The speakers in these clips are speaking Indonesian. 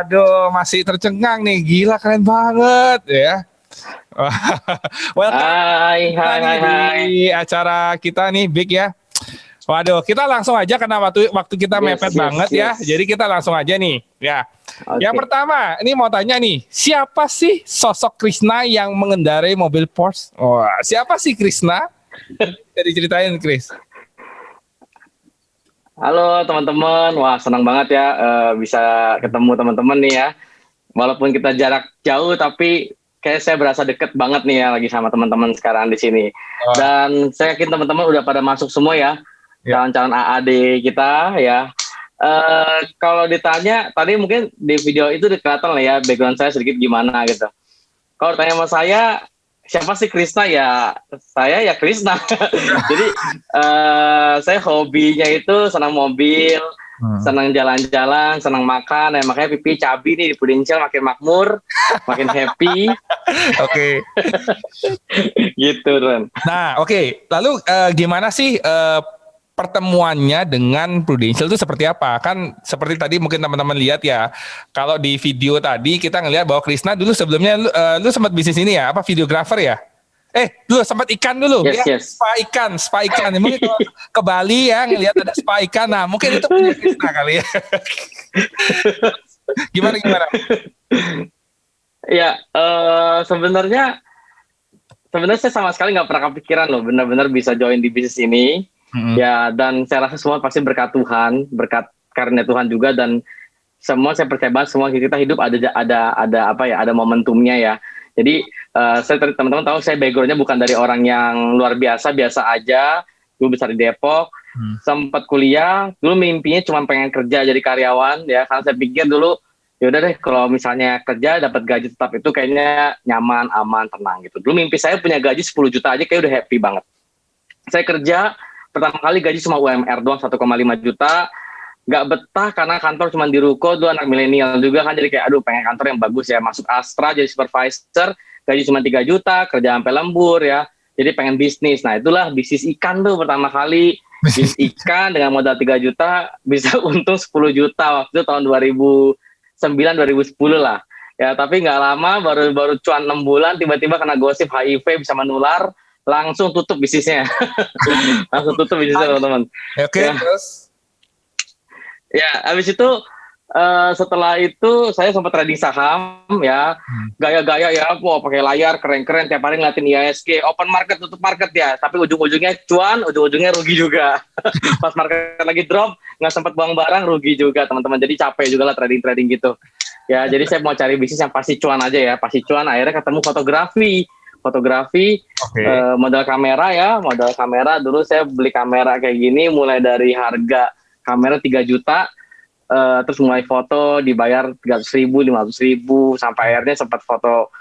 Waduh, masih tercengang nih. Gila, keren banget ya. Welcome di acara kita nih, Big ya. Waduh, kita langsung aja karena waktu kita mepet banget ya. Jadi kita langsung aja nih. Ya. Yang pertama, ini mau tanya nih, siapa sih sosok Krishna yang mengendarai mobil Porsche? Siapa sih Krishna? Jadi ceritain, Chris. Halo teman-teman, wah senang banget ya bisa ketemu teman-teman nih ya. Walaupun kita jarak jauh, tapi kayak saya berasa deket banget nih ya lagi sama teman-teman sekarang di sini. Dan saya yakin teman-teman udah pada masuk semua ya, calon-calon AAD kita ya. Kalau ditanya tadi mungkin di video itu kelihatan lah ya background saya sedikit gimana gitu. Kalau tanya sama saya, siapa sih Krishna ya? Saya ya Krishna. Jadi saya hobinya itu senang mobil, senang jalan-jalan, senang makan. Ya, makanya pipi cabi nih di Prudential makin makmur, makin happy. Oke. Gitu Ren. Nah oke. Lalu gimana sih pertemuannya dengan Prudential itu seperti apa? Kan seperti tadi mungkin teman-teman lihat ya, kalau di video tadi kita ngelihat bahwa Krishna dulu sebelumnya lu sempat bisnis ini ya, apa videografer ya? Dulu sempat ikan dulu, spa ikan. Mungkin ke Bali ya ngelihat ada spa ikan, nah mungkin itu punya Krishna kali ya. Gimana? Ya sebenarnya saya sama sekali nggak pernah kepikiran loh, benar-benar bisa join di bisnis ini. Ya, dan saya rasa semua pasti berkat Tuhan, berkat karunia Tuhan juga, dan semua saya percaya banget semua kita hidup ada momentumnya ya. Jadi saya teman-teman tahu saya backgroundnya bukan dari orang yang luar biasa aja. Dulu besar di Depok, sempat kuliah, dulu mimpinya cuma pengen kerja jadi karyawan ya, karena saya pikir dulu ya udah deh kalau misalnya kerja dapat gaji tetap itu kayaknya nyaman, aman, tenang gitu. Dulu mimpi saya punya gaji 10 juta aja kayak udah happy banget. Saya kerja pertama kali gaji cuma UMR doang 1,5 juta, nggak betah karena kantor cuma di ruko, dulu anak milenial juga kan, jadi kayak aduh pengen kantor yang bagus ya, masuk Astra jadi supervisor, gaji cuma 3 juta, kerja sampai lembur ya, jadi pengen bisnis. Nah itulah bisnis ikan tuh pertama kali, bisnis ikan dengan modal 3 juta, bisa untung 10 juta waktu itu tahun 2009-2010 lah. Ya tapi nggak lama, baru cuan 6 bulan, tiba-tiba kena gosip HIV bisa menular, langsung tutup bisnisnya. Teman-teman. Oke, terus? Ya, habis itu setelah itu saya sempat trading saham ya, gaya-gaya ya, pakai layar keren-keren, tiap hari ngeliatin IHSG, open market, tutup market ya, tapi ujung-ujungnya cuan, ujung-ujungnya rugi juga. Pas market lagi drop, nggak sempat buang barang, rugi juga teman-teman, jadi capek juga lah trading gitu. Ya, jadi saya mau cari bisnis yang pasti cuan aja ya, pasti cuan, akhirnya ketemu fotografi, modal kamera dulu saya beli kamera kayak gini mulai dari harga kamera 3 juta, terus mulai foto dibayar 300.000, 500.000, sampai akhirnya sempat foto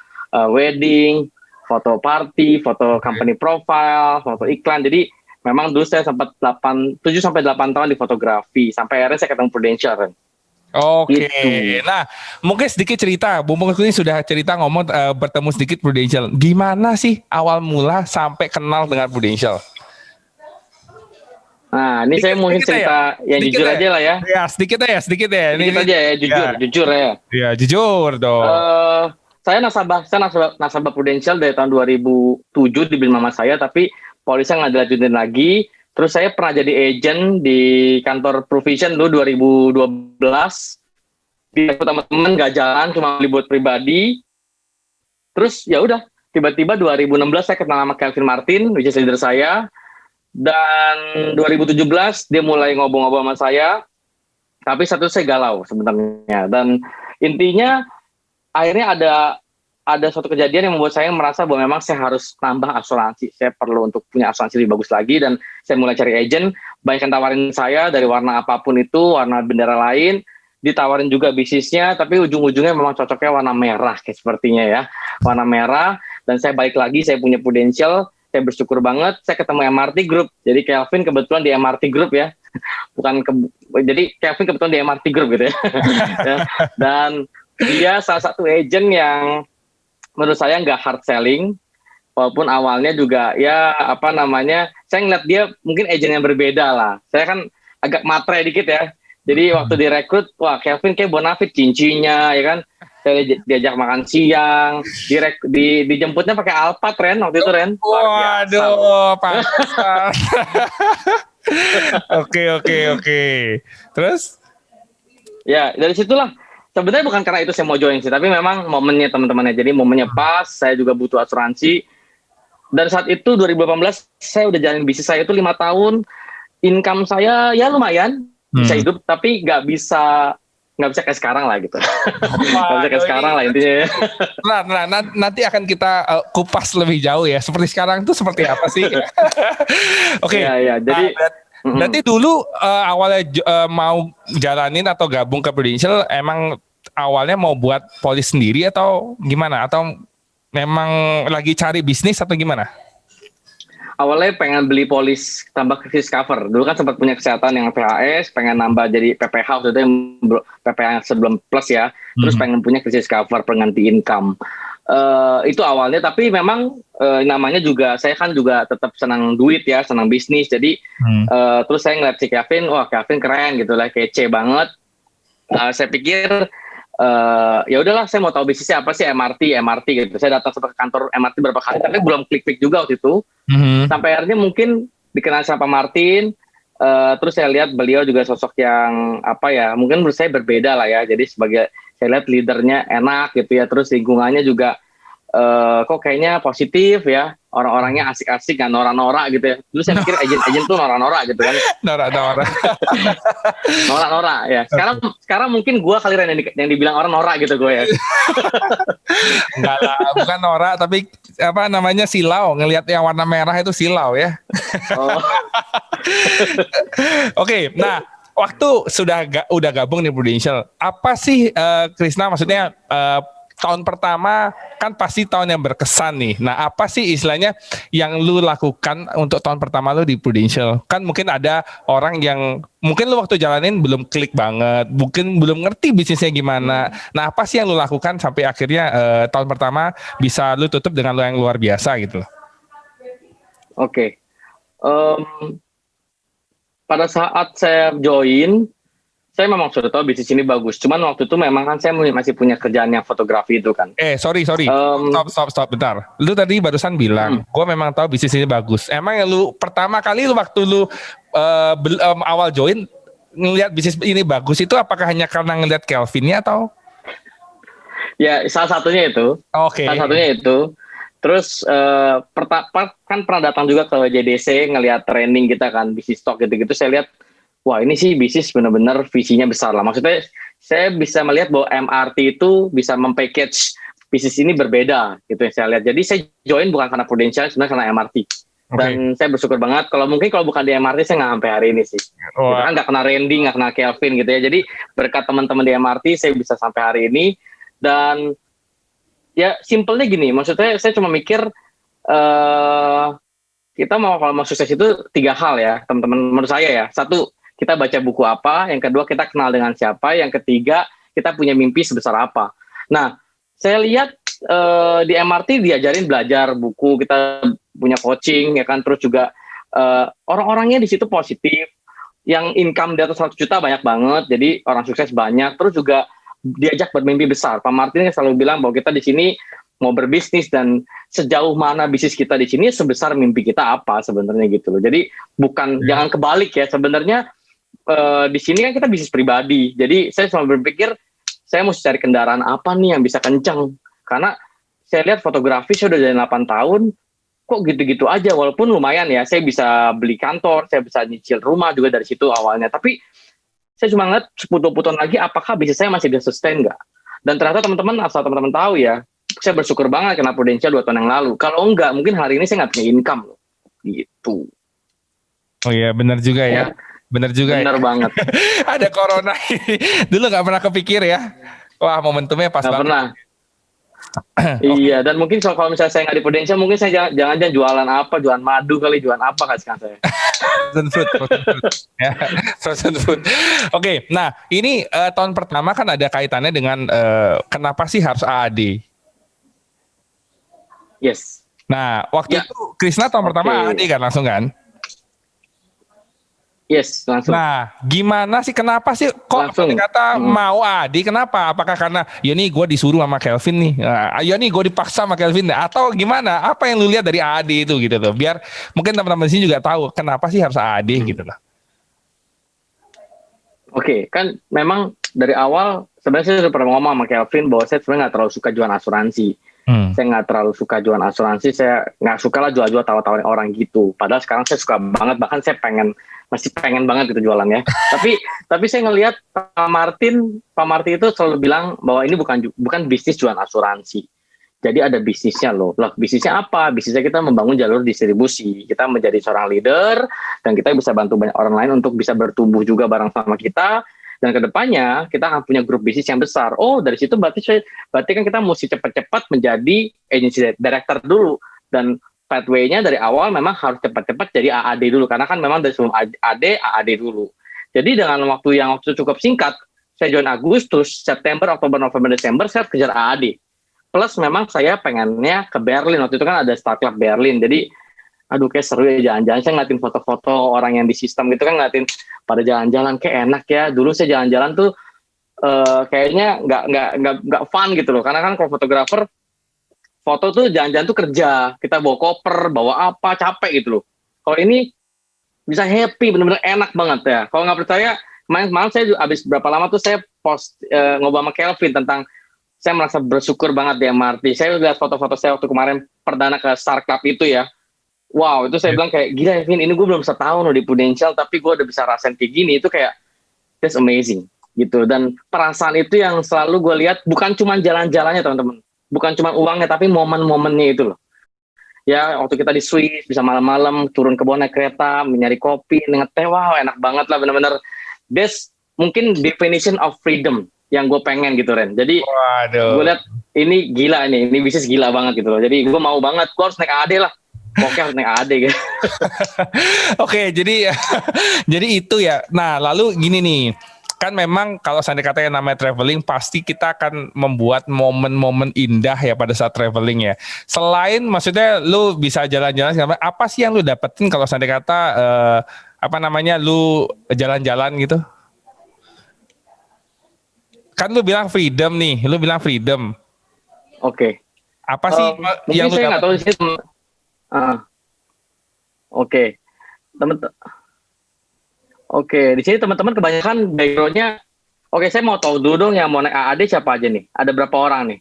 wedding, foto party, foto company profile, foto iklan. Jadi memang dulu saya sempat 7-8 tahun di fotografi, sampai akhirnya saya ketemu Prudential kan. Oke, nah mungkin sedikit cerita, Bung ini sudah cerita ngomong bertemu sedikit Prudential. Gimana sih awal mula sampai kenal dengan Prudential? Nah, ini saya mungkin cerita yang jujur aja lah ya. Ya, sedikit ya. Sedikit aja ya, jujur ya. Ya, jujur dong. Saya nasabah Prudential dari tahun 2007 dibeli mama saya, tapi polisi nggak dilanjutin lagi. Terus saya pernah jadi agent di kantor Provision dulu 2012. Dia teman-teman nggak jalan, cuma beli buat pribadi. Terus ya udah, tiba-tiba 2016 saya kenal sama Kelvin Martin, which is leader saya. Dan 2017 dia mulai ngobrol-ngobrol sama saya. Tapi satu saya galau sebenarnya. Dan intinya akhirnya ada suatu kejadian yang membuat saya merasa bahwa memang saya harus tambah asuransi. Saya perlu untuk punya asuransi lebih bagus lagi, dan saya mulai cari agent. Banyak yang tawarin saya dari warna apapun itu, warna bendera lain, ditawarin juga bisnisnya, tapi ujung-ujungnya memang cocoknya warna merah kayak sepertinya ya. Warna merah, dan saya balik lagi, saya punya Prudential, saya bersyukur banget, saya ketemu MRT Group. Jadi Kelvin kebetulan di MRT Group ya. Jadi Kelvin kebetulan di MRT Group gitu ya. Dan dia salah satu agent yang menurut saya nggak hard selling, walaupun awalnya juga ya saya ngeliat dia mungkin agent yang berbeda lah. Saya kan agak matre dikit ya, Jadi waktu direkrut, wah Kelvin kayak bonafit cincinnya, ya kan. Saya diajak makan siang, dijemputnya pakai Alphard Ren waktu itu Ren. Waduh, pantesan. Oke. Terus? Ya dari situlah. Sebenarnya bukan karena itu saya mau join sih, tapi memang momennya teman-temannya. Jadi momennya pas, saya juga butuh asuransi. Dan saat itu 2018 saya udah jalanin bisnis saya itu 5 tahun. Income saya ya lumayan bisa hidup, tapi nggak bisa kayak sekarang lah gitu. Nggak bisa kayak sekarang lah intinya. Nah, nanti akan kita kupas lebih jauh ya. Seperti sekarang tuh seperti apa sih? Oke. Ya, jadi berarti dulu awalnya mau jalanin atau gabung ke Prudential, emang awalnya mau buat polis sendiri atau gimana? Atau memang lagi cari bisnis atau gimana? Awalnya pengen beli polis tambah krisis cover. Dulu kan sempat punya kesehatan yang PHS, pengen nambah jadi PPH waktu itu yang PPH yang sebelum plus ya. Terus pengen punya krisis cover pengganti income. Itu awalnya, tapi memang namanya juga saya kan juga tetap senang duit ya, senang bisnis. Jadi terus saya ngeliat si Kevin, wah Kevin keren gitu lah, kece banget. Saya pikir ya udahlah, saya mau tahu bisnisnya apa sih, MRT gitu. Saya datang ke kantor MRT berapa kali, tapi belum klik juga waktu itu. Sampai akhirnya mungkin dikenal sama Pak Martin. Terus saya lihat beliau juga sosok yang apa ya, mungkin menurut saya berbeda lah ya. Jadi sebagai saya lihat leadernya enak gitu ya, terus lingkungannya juga kok kayaknya positif ya, orang-orangnya asik-asik, nggak norak-norak gitu ya. Dulu saya pikir agen-agen tuh norak-norak gitu kan. Norak-norak. Norak-norak ya. Sekarang mungkin gue kali yang dibilang orang norak gitu gue ya. Enggak lah, bukan norak, tapi apa namanya, silau. Ngelihat yang warna merah itu silau ya. Oh. Oke, nah waktu udah gabung di Prudential, apa sih Krisna, maksudnya tahun pertama kan pasti tahun yang berkesan nih. Nah, apa sih istilahnya yang lu lakukan untuk tahun pertama lu di Prudential? Kan mungkin ada orang yang mungkin lu waktu jalanin belum klik banget, mungkin belum ngerti bisnisnya gimana. Nah, apa sih yang lu lakukan sampai akhirnya tahun pertama bisa lu tutup dengan lu yang luar biasa gitu? Oke. Pada saat saya join, saya memang sudah tahu bisnis ini bagus. Cuman waktu itu memang kan saya masih punya kerjaan yang fotografi itu kan. Sorry. Stop, bentar. Lu tadi barusan bilang, gue memang tahu bisnis ini bagus. Emang yang lu pertama kali waktu lu awal join, ngelihat bisnis ini bagus itu apakah hanya karena ngelihat Kelvinnya atau? Ya, salah satunya itu. Oke. Salah satunya itu. Terus kan pernah datang juga ke JDC ngelihat training kita kan, bisnis stock gitu-gitu. Saya lihat, wah ini sih bisnis benar-benar visinya besar lah. Maksudnya saya bisa melihat bahwa MRT itu bisa mempackage bisnis ini berbeda gitu yang saya lihat. Jadi saya join bukan karena Prudential, sebenarnya karena MRT. Dan saya bersyukur banget. Kalau bukan di MRT saya nggak sampai hari ini sih. Gitu kan nggak kenal Randy, nggak kenal Kelvin gitu ya. Jadi berkat teman-teman di MRT saya bisa sampai hari ini. Dan ya simpelnya gini, maksudnya saya cuma mikir kita kalau mau sukses itu 3 hal ya teman-teman menurut saya ya. Satu, kita baca buku apa, yang kedua kita kenal dengan siapa, yang ketiga kita punya mimpi sebesar apa. Nah, saya lihat di MRT diajarin belajar buku, kita punya coaching ya kan, terus juga orang-orangnya di situ positif, yang income di atas 100 juta banyak banget, jadi orang sukses banyak, terus juga diajak bermimpi besar. Pak Martin selalu bilang bahwa kita di sini mau berbisnis dan sejauh mana bisnis kita di sini sebesar mimpi kita apa sebenarnya gitu loh. Jadi jangan kebalik ya, sebenarnya di sini kan kita bisnis pribadi. Jadi saya selalu berpikir saya mesti cari kendaraan apa nih yang bisa kencang. Karena saya lihat fotografi saya udah jadi 8 tahun kok gitu-gitu aja, walaupun lumayan ya, saya bisa beli kantor, saya bisa nyicil rumah juga dari situ awalnya. Tapi saya cuma ngeliat 10-20 tahun lagi apakah bisnis saya masih bisa sustain nggak. Dan ternyata teman-teman, asal teman-teman tahu ya, saya bersyukur banget kena Prudential 2 tahun yang lalu. Kalau enggak, mungkin hari ini saya nggak punya income loh. Gitu. Oh iya, benar juga ya. Benar juga. Benar banget. Ada corona ini. Dulu nggak pernah kepikir ya. Wah, momentumnya pas banget. Pernah. Iya, dan mungkin kalau misalnya saya nggak di Prudential, mungkin saya jangan jualan apa, jualan madu kali, jualan apa kan sekarang saya. Frozen food. Oke, nah ini tahun pertama kan ada kaitannya dengan kenapa sih harus AAD? Yes. Nah, waktu itu Krisna tahun pertama AAD kan langsung kan? Yes, langsung. Nah, gimana sih, kenapa sih kok Langsung. kata mau Adi? Kenapa? Apakah karena ya nih gue disuruh sama Kelvin nih, ya nih gue dipaksa sama Kelvin, atau gimana? Apa yang lu lihat dari Adi itu gitu loh? Biar mungkin teman-teman di sini juga tahu kenapa sih harus Adi gitu loh. Oke, kan memang dari awal sebenarnya saya sudah pernah ngomong sama Kelvin bahwa saya sebenarnya nggak terlalu suka jualan asuransi. Saya nggak terlalu suka jualan asuransi, saya nggak suka lah jual-jual tawa-tawain orang gitu. Padahal sekarang saya suka banget, bahkan saya masih pengen banget gitu jualannya. tapi saya ngelihat Pak Martin itu selalu bilang bahwa ini bukan bisnis jualan asuransi. Jadi ada bisnisnya loh. Lah, bisnisnya apa? Bisnisnya kita membangun jalur distribusi. Kita menjadi seorang leader dan kita bisa bantu banyak orang lain untuk bisa bertumbuh juga bareng sama kita. Dan kedepannya kita akan punya grup bisnis yang besar. Oh, dari situ berarti kan kita mesti cepat-cepat menjadi agency director dulu. Dan pathway-nya dari awal memang harus cepat-cepat jadi AAD dulu. Karena kan memang dari sebelum AAD dulu. Jadi dengan waktu yang cukup singkat, saya join Agustus, September, Oktober, November, Desember, saya kejar AAD. Plus memang saya pengennya ke Berlin. Waktu itu kan ada Star Club Berlin. Jadi aduh kayak seru ya jalan-jalan. Saya ngeliatin foto-foto orang yang di sistem gitu kan, ngeliatin pada jalan-jalan kayak enak ya. Dulu saya jalan-jalan tuh kayaknya nggak fun gitu loh. Karena kan kalau fotografer foto tuh jalan-jalan tuh kerja. Kita bawa koper, bawa apa, capek gitu loh. Kalau ini bisa happy, bener-bener enak banget ya. Kalau nggak percaya, malam saya habis berapa lama tuh saya post ngobrol sama Kelvin tentang saya merasa bersyukur banget ya Marty. Saya lihat foto-foto saya waktu kemarin perdana ke Star Club itu ya. Wow, itu saya bilang kayak gila Vin, ini gue belum setahun loh di Prudential, tapi gue udah bisa rasain kayak gini. Itu kayak that's amazing gitu. Dan perasaan itu yang selalu gue lihat, bukan cuma jalan-jalannya teman-teman, bukan cuma uangnya, tapi momen-momennya itu loh. Ya waktu kita di Swiss bisa malam-malam turun ke bawah naik kereta, mencari kopi, ngeteh, wow enak banget lah bener-bener. That's mungkin definition of freedom yang gue pengen gitu Ren. Jadi gue lihat ini gila ini bisnis gila banget gitu loh. Jadi gue mau banget, gue harus naik AD lah. Pokoknya harus naik AD gitu. Oke, jadi jadi itu ya. Nah, lalu gini nih. Kan memang kalau seandainya katanya namanya traveling, pasti kita akan membuat momen-momen indah ya pada saat traveling ya. Selain maksudnya lu bisa jalan-jalan, apa sih yang lu dapetin kalau seandainya kata lu jalan-jalan gitu? Kan lu bilang freedom nih, lu bilang freedom. Oke. Apa sih yang lu saya nggak tahu sih. Oke. Oke, di sini teman-teman kebanyakan background-nya. Oke, saya mau tahu dulu dong yang mau naik AAD siapa aja nih? Ada berapa orang nih?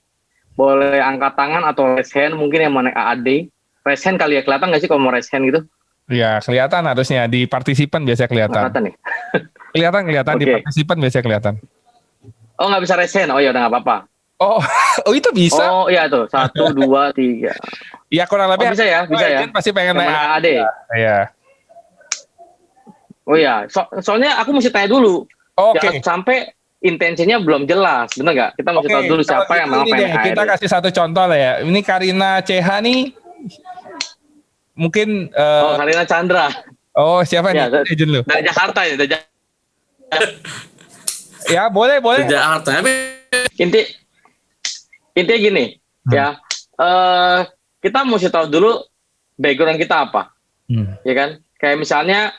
Boleh angkat tangan atau raise hand mungkin yang mau naik AAD. Raise hand kali ya, kelihatan nggak sih kalau mau raise hand gitu? Ya, kelihatan harusnya. Di partisipan biasanya kelihatan. Kelihatan nih. kelihatan, Okay. Di partisipan biasanya kelihatan. Oh, nggak bisa raise hand? Oh ya udah nggak apa-apa. Oh itu bisa? Oh iya tuh, 1, 2, 3. Ya kurang lebih. Bisa ya. Pasti pengen naik AAD. Iya. Oh iya, soalnya aku mesti tanya dulu. Oke. Sampai intensinya belum jelas, bener nggak? Kita mesti tahu dulu siapa yang mau pengen AAD. Kita kasih satu contoh lah ya. Ini Karina CH nih. Mungkin. Karina Chandra. Oh siapa nih? Agent lu? Dari Jakarta ya. Ya boleh. Jakarta. Intinya gini, ya. Kita mesti tahu dulu background kita apa, ya kan? Kayak misalnya,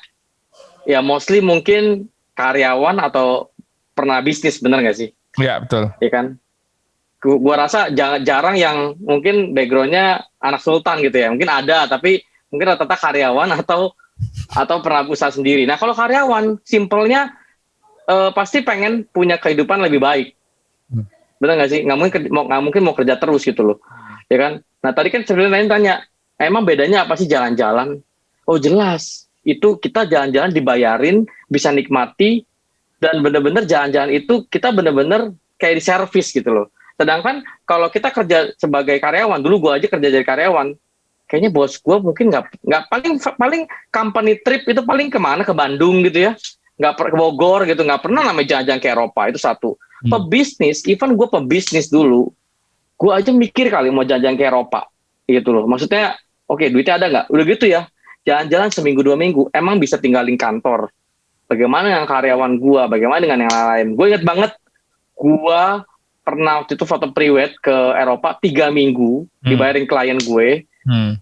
ya mostly mungkin karyawan atau pernah bisnis, bener nggak sih? Iya betul. Ya kan? Gua rasa jarang yang mungkin backgroundnya anak sultan gitu ya. Mungkin ada, tapi mungkin rata-rata karyawan atau pernah usaha sendiri. Nah kalau karyawan, simpelnya pasti pengen punya kehidupan lebih baik. Bener nggak sih? Nggak mungkin mau kerja terus gitu loh, ya kan? Nah tadi kan sebenarnya tanya, emang bedanya apa sih jalan-jalan? Oh jelas, itu kita jalan-jalan dibayarin, bisa nikmati, dan bener-bener jalan-jalan itu kita bener-bener kayak di servis gitu loh. Sedangkan kalau kita kerja sebagai karyawan, dulu gue aja kerja jadi karyawan, kayaknya bos gue mungkin nggak paling company trip itu paling kemana, ke Bandung gitu ya, nggak ke Bogor gitu, nggak pernah namanya jalan-jalan ke Eropa. Itu satu. Pebisnis, even gue pebisnis dulu, gue aja mikir kali mau jalan-jalan ke Eropa gitu loh. Maksudnya oke, duitnya ada nggak? Udah gitu ya, jalan-jalan seminggu 2 minggu, emang bisa tinggalin kantor. Bagaimana dengan karyawan gue, bagaimana dengan yang lain? Gue ingat banget, gue pernah waktu itu foto pre-wed ke Eropa 3 minggu, dibayarin klien gue.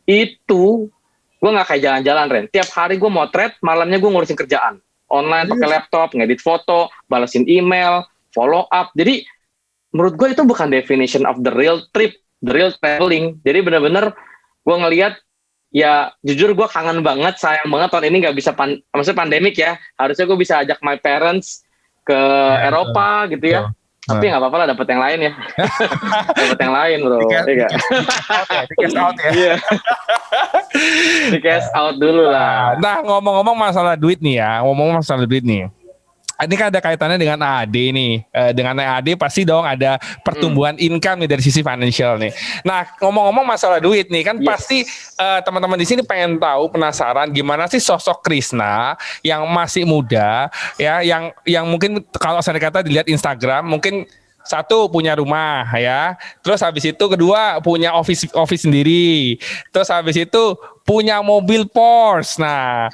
Itu gue nggak kayak jalan-jalan Ren. Tiap hari gue motret, malamnya gue ngurusin kerjaan. online pakai laptop, ngedit foto, balasin email, follow up. Jadi menurut gue itu bukan definition of the real trip, the real traveling. Jadi benar-benar gue ngelihat, ya jujur gue kangen banget, sayang banget tahun ini nggak bisa maksudnya pandemik ya. Harusnya gue bisa ajak my parents ke Eropa gitu ya. Tapi nggak apa-apa lah, dapat yang lain ya. Dapat yang lain bro. Di cash out ya. Iya. Di cash out dulu lah. Nah, ngomong-ngomong masalah duit nih ya, ini kan ada kaitannya dengan AAD nih. Dengan AAD pasti dong ada pertumbuhan income nih dari sisi financial nih. Nah, ngomong-ngomong masalah duit nih, kan pasti teman-teman di sini pengen tahu, penasaran gimana sih sosok Krisna yang masih muda ya, yang mungkin kalau saya kata dilihat Instagram, mungkin satu punya rumah ya, terus habis itu kedua punya office sendiri, terus habis itu punya mobil Porsche. Nah,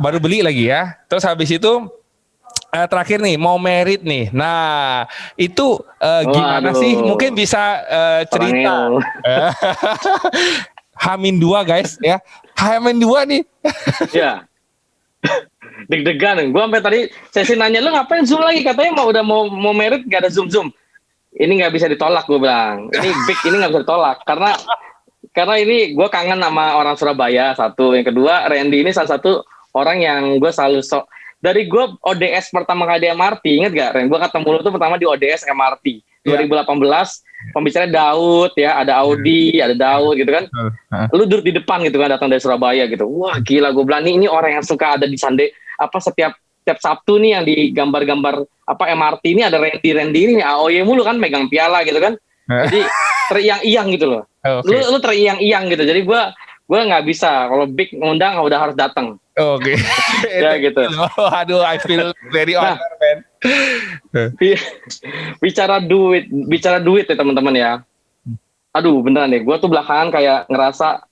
baru beli lagi ya. Terus habis itu terakhir nih mau merit nih. Nah, itu gimana sih? Mungkin bisa cerita. Hamin 2 guys ya. Hamin 2 nih. Ya. Deg-degan. Gue sampai tadi sesi nanya, lu ngapain Zoom lagi? Katanya udah mau merit gak ada Zoom. Ini nggak bisa ditolak, gue bilang. Ini big, ini nggak bisa ditolak karena ini gue kangen sama orang Surabaya satu. Yang kedua, Randy ini salah satu orang yang gue selalu dari gue ODS pertama kali di MRT, inget gak Ren? Gue ketemu lu tuh pertama di ODS MRT 2018, pembicaranya Daud ya, ada Audi, ada Daud gitu kan. Lu duduk di depan gitu kan, datang dari Surabaya gitu. Wah gila, gue bilang ini orang yang suka ada di setiap Sabtu nih yang di gambar-gambar MRT ini ada Randy ini AOY mulu kan, megang piala gitu kan. Jadi teriang-iang gitu loh. Lu teriang-iang gitu. Jadi gue nggak bisa, kalau big ngundang udah harus datang. Oke. Ya gitu. Aduh, I feel very honored, man. Bicara duit ya teman-teman ya. Aduh, beneran deh. Gue tuh belakangan kayak ngerasa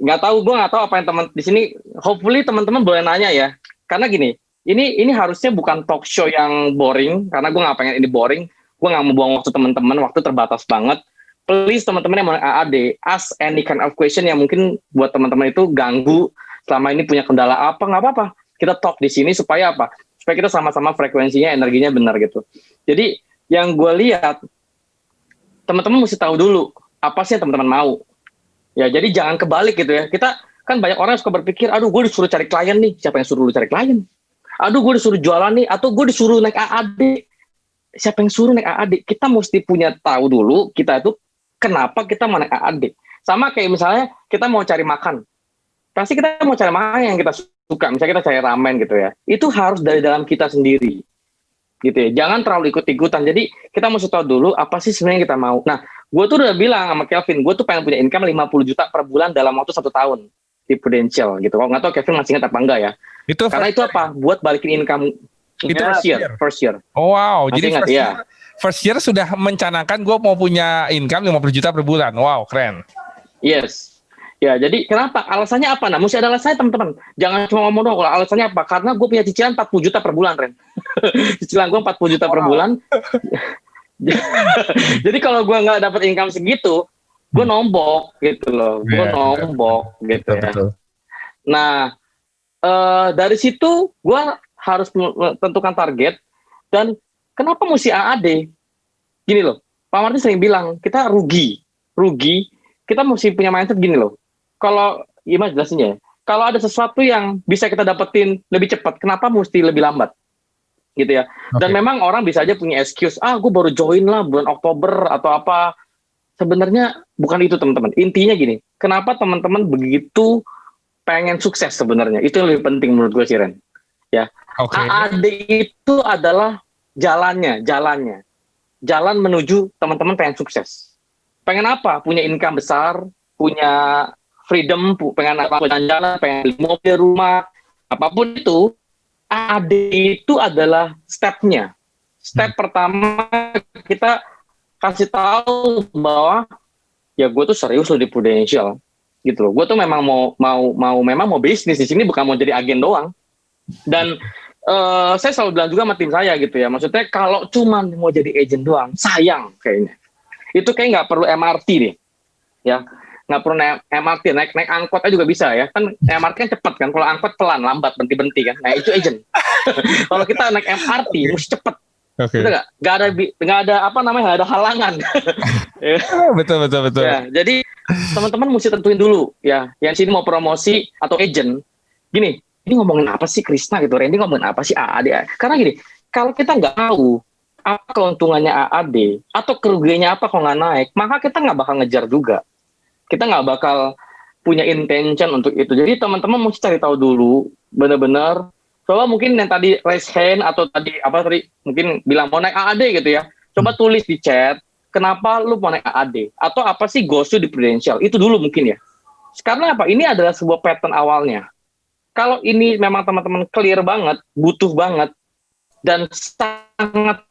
gue nggak tahu apa yang teman di sini. Hopefully teman-teman boleh nanya ya. Karena gini, ini harusnya bukan talk show yang boring. Karena gue nggak pengen ini boring. Gue nggak mau buang waktu teman-teman. Waktu terbatas banget. Please teman-teman yang mau AAD, ask any kind of question yang mungkin buat teman-teman itu ganggu. Selama ini punya kendala apa, nggak apa-apa. Kita talk di sini supaya apa? Supaya kita sama-sama frekuensinya, energinya benar gitu. Jadi yang gue lihat, teman-teman mesti tahu dulu apa sih yang teman-teman mau. Ya, jadi jangan kebalik gitu ya. Kita kan banyak orang yang suka berpikir, aduh gue disuruh cari klien nih. Siapa yang suruh lu cari klien? Aduh gue disuruh jualan nih. Atau gue disuruh naik AAD. Siapa yang suruh naik AAD? Kita mesti punya tahu dulu kita itu kenapa kita mau naik AAD. Sama kayak misalnya kita mau cari makan. Pasti kita mau cari makan yang kita suka, misalnya kita cari ramen gitu ya. Itu harus dari dalam kita sendiri, gitu ya. Jangan terlalu ikut-ikutan. Jadi kita mesti tahu dulu apa sih sebenarnya kita mau. Nah, gue tuh udah bilang sama Kelvin, gue tuh pengen punya income 50 juta per bulan dalam waktu 1 tahun di Prudential gitu. Kalau nggak tahu Kelvin masih ingat apa enggak ya? Karena itu apa? Buat balikin income itu first year. Oh wow, masih jadi ingat, first year sudah mencanangkan gue mau punya income 50 juta per bulan. Wow, keren. Yes. Ya, jadi kenapa? Alasannya apa? Nah, mesti ada alasannya teman-teman. Jangan cuma ngomong doang. Kalau alasannya apa? Karena gue punya cicilan 40 juta per bulan, Ren. Cicilan gue 40 juta per bulan. Jadi kalau gue nggak dapat income segitu, gue nombok gitu loh. Gue nombok gitu ya. Nah, dari situ gue harus menentukan target. Dan kenapa mesti AAD? Gini loh, Pak Martin sering bilang, kita rugi. Kita mesti punya mindset gini loh. Kalau gimana jelasinnya ya? Kalau ada sesuatu yang bisa kita dapetin lebih cepat, kenapa mesti lebih lambat? Gitu ya. Dan memang orang bisa aja punya excuse, gue baru join lah bulan Oktober atau apa. Sebenarnya bukan itu teman-teman. Intinya gini, kenapa teman-teman begitu pengen sukses sebenarnya? Itu yang lebih penting menurut gue sih, Ren. Ya. AAD itu adalah jalannya. Jalan menuju teman-teman pengen sukses. Pengen apa? Punya income besar, punya freedom, pengen jalan-jalan, pengen beli mobil, rumah, apapun itu. AAD itu adalah step-nya. Step pertama kita kasih tahu bahwa ya gue tuh serius loh di Prudential gitu loh. Gue tuh memang mau bisnis di sini, bukan mau jadi agen doang. Dan saya selalu bilang juga sama tim saya gitu ya. Maksudnya kalau cuma mau jadi agent doang, sayang kayaknya. Itu kayak nggak perlu MRT deh. Ya. nggak perlu naik MRT, naik angkot aja juga bisa ya. Kan MRT kan cepat kan, kalau angkot pelan, lambat, berhenti kan. Nah itu agent. Kalau kita naik MRT mesti cepet. Oke. Nggak ada apa namanya, nggak ada halangan. Betul. Ya, jadi teman-teman mesti tentuin dulu ya. Yang sini mau promosi atau agent. Gini, ini ngomongin apa sih Krisna gitu, Randy ngomongin apa sih AAD? Karena gini, kalau kita nggak tahu apa keuntungannya AAD atau kerugiannya apa kalau nggak naik, maka kita nggak bakal ngejar juga. Kita nggak bakal punya intention untuk itu. Jadi teman-teman mesti cari tahu dulu, benar-benar. Coba mungkin yang tadi raise hand atau tadi mungkin bilang mau naik AAD gitu ya. Coba tulis di chat, kenapa lu mau naik AAD? Atau apa sih goals di Prudential? Itu dulu mungkin ya. Karena apa? Ini adalah sebuah pattern awalnya. Kalau ini memang teman-teman clear banget, butuh banget, dan sangat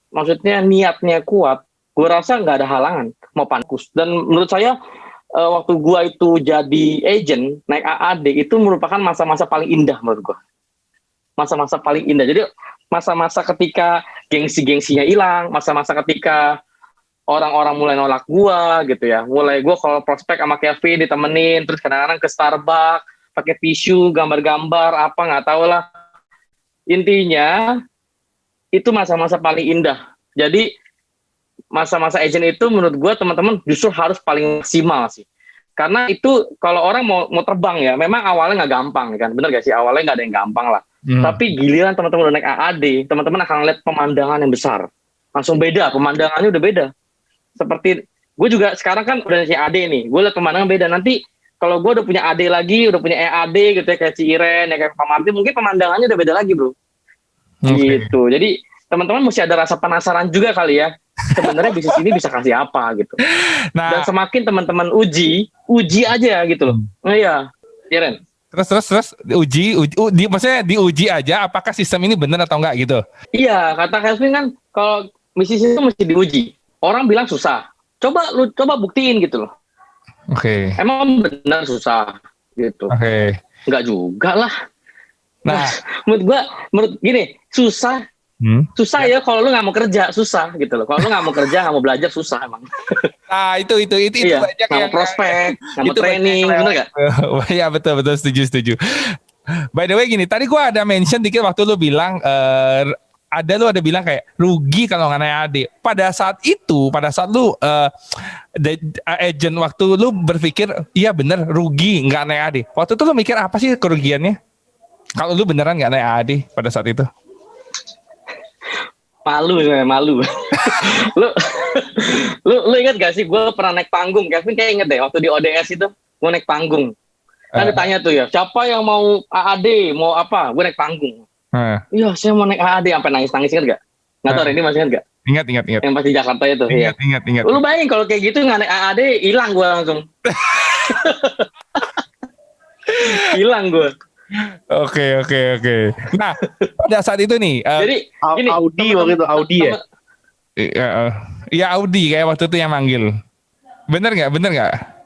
maksudnya niatnya kuat, gue rasa nggak ada halangan mau pankus. Dan menurut saya waktu gue itu jadi agent naik AAD itu merupakan masa-masa paling indah menurut gue. Masa-masa paling indah. Jadi masa-masa ketika gengsi-gengsinya hilang, masa-masa ketika orang-orang mulai nolak gua gitu ya. Mulai gua kalau prospek sama Kevin ditemenin, terus kadang-kadang ke Starbucks, pakai tisu, gambar-gambar, apa nggak tahu lah. Intinya, itu masa-masa paling indah. Jadi, masa-masa agent itu menurut gua teman-teman justru harus paling maksimal sih. Karena itu kalau orang mau terbang ya, memang awalnya nggak gampang kan. Bener gak sih? Awalnya nggak ada yang gampang lah. Tapi giliran teman-teman udah naik AAD, teman-teman akan lihat pemandangan yang besar. Langsung beda, pemandangannya udah beda. Seperti gue juga sekarang kan udah naik AD nih, gue lihat pemandangan beda. Nanti kalau gue udah punya AD lagi, udah punya EAD gitu ya, kayak Ciren, ya kayak Pak Martin, mungkin pemandangannya udah beda lagi bro. Gitu. Jadi teman-teman mesti ada rasa penasaran juga kali ya. Sebenarnya bisnis ini bisa kasih apa gitu. Nah, dan semakin teman-teman uji aja gitu loh. Iya, Ren. Terus maksudnya diuji aja apakah sistem ini benar atau enggak gitu. Iya, kata Kevin kan kalau bisnis itu mesti diuji. Orang bilang susah. Coba buktiin gitu loh. Oke. Emang benar susah gitu. Oke. Enggak juga lah. Nah, menurut gini, susah ya kalau lu nggak mau kerja, susah gitu loh. Kalau lu nggak mau kerja, nggak mau belajar, susah emang. Nah itu iya, banyak yang mau prospek, nggak mau training, bener nggak? Ya betul setuju. By the way gini, tadi gua ada mention dikit waktu lu bilang lu ada bilang kayak rugi kalau nggak naik AD. Pada saat lu agent waktu lu berpikir iya bener rugi nggak naik AD. Waktu itu lu mikir apa sih kerugiannya? Kalau lu beneran nggak naik AD pada saat itu? Malu. lu ingat gak sih gue pernah naik panggung? Kevin kayak inget deh waktu di ODS itu gue naik panggung. Kan ditanya tuh ya, siapa yang mau AAD, mau apa? Gue naik panggung. Iya, saya mau naik AAD sampai nangis inget gak? Nggak tahu ini masih inget gak? Ingat. Yang pas di Jakarta itu. Ingat. Lu bayangin kalau kayak gitu nggak naik AAD, hilang gue langsung. Hilang gue. Oke. Nah, pada saat itu nih, jadi gini, Audi waktu itu Audi ya. Iya Audi kayak waktu itu yang manggil. Bener nggak?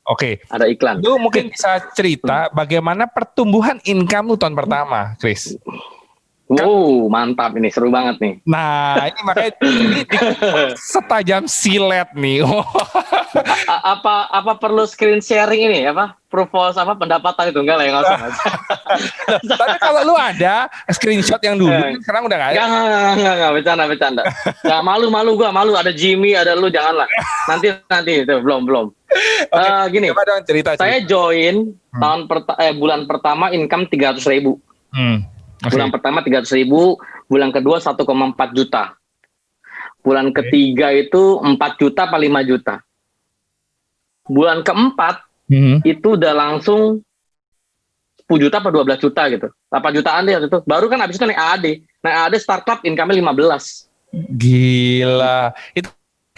Oke. Ada iklan. Lu mungkin bisa cerita bagaimana pertumbuhan income lu tahun pertama, Chris. Wow, mantap ini, seru banget nih. Nah, ini makanya ini setajam silet nih. apa perlu screen sharing ini apa? Propose apa pendapatan itu enggak lah yang usah. Tapi kalau lu ada screenshot yang dulu, sekarang udah nggak ada. Enggak, bercanda. Enggak malu gua, ada Jimmy, ada lu, janganlah. Nanti itu belum. Gini, cerita. Saya join bulan pertama income 300.000. Okay. Bulan pertama 300.000, bulan kedua 1,4 juta. Bulan ketiga itu 4 juta apa 5 juta. Bulan keempat itu udah langsung 10 juta apa 12 juta gitu. 8 jutaan deh waktu itu. Baru kan abis itu naik AAD. Naik AAD startup income-nya 15. Gila.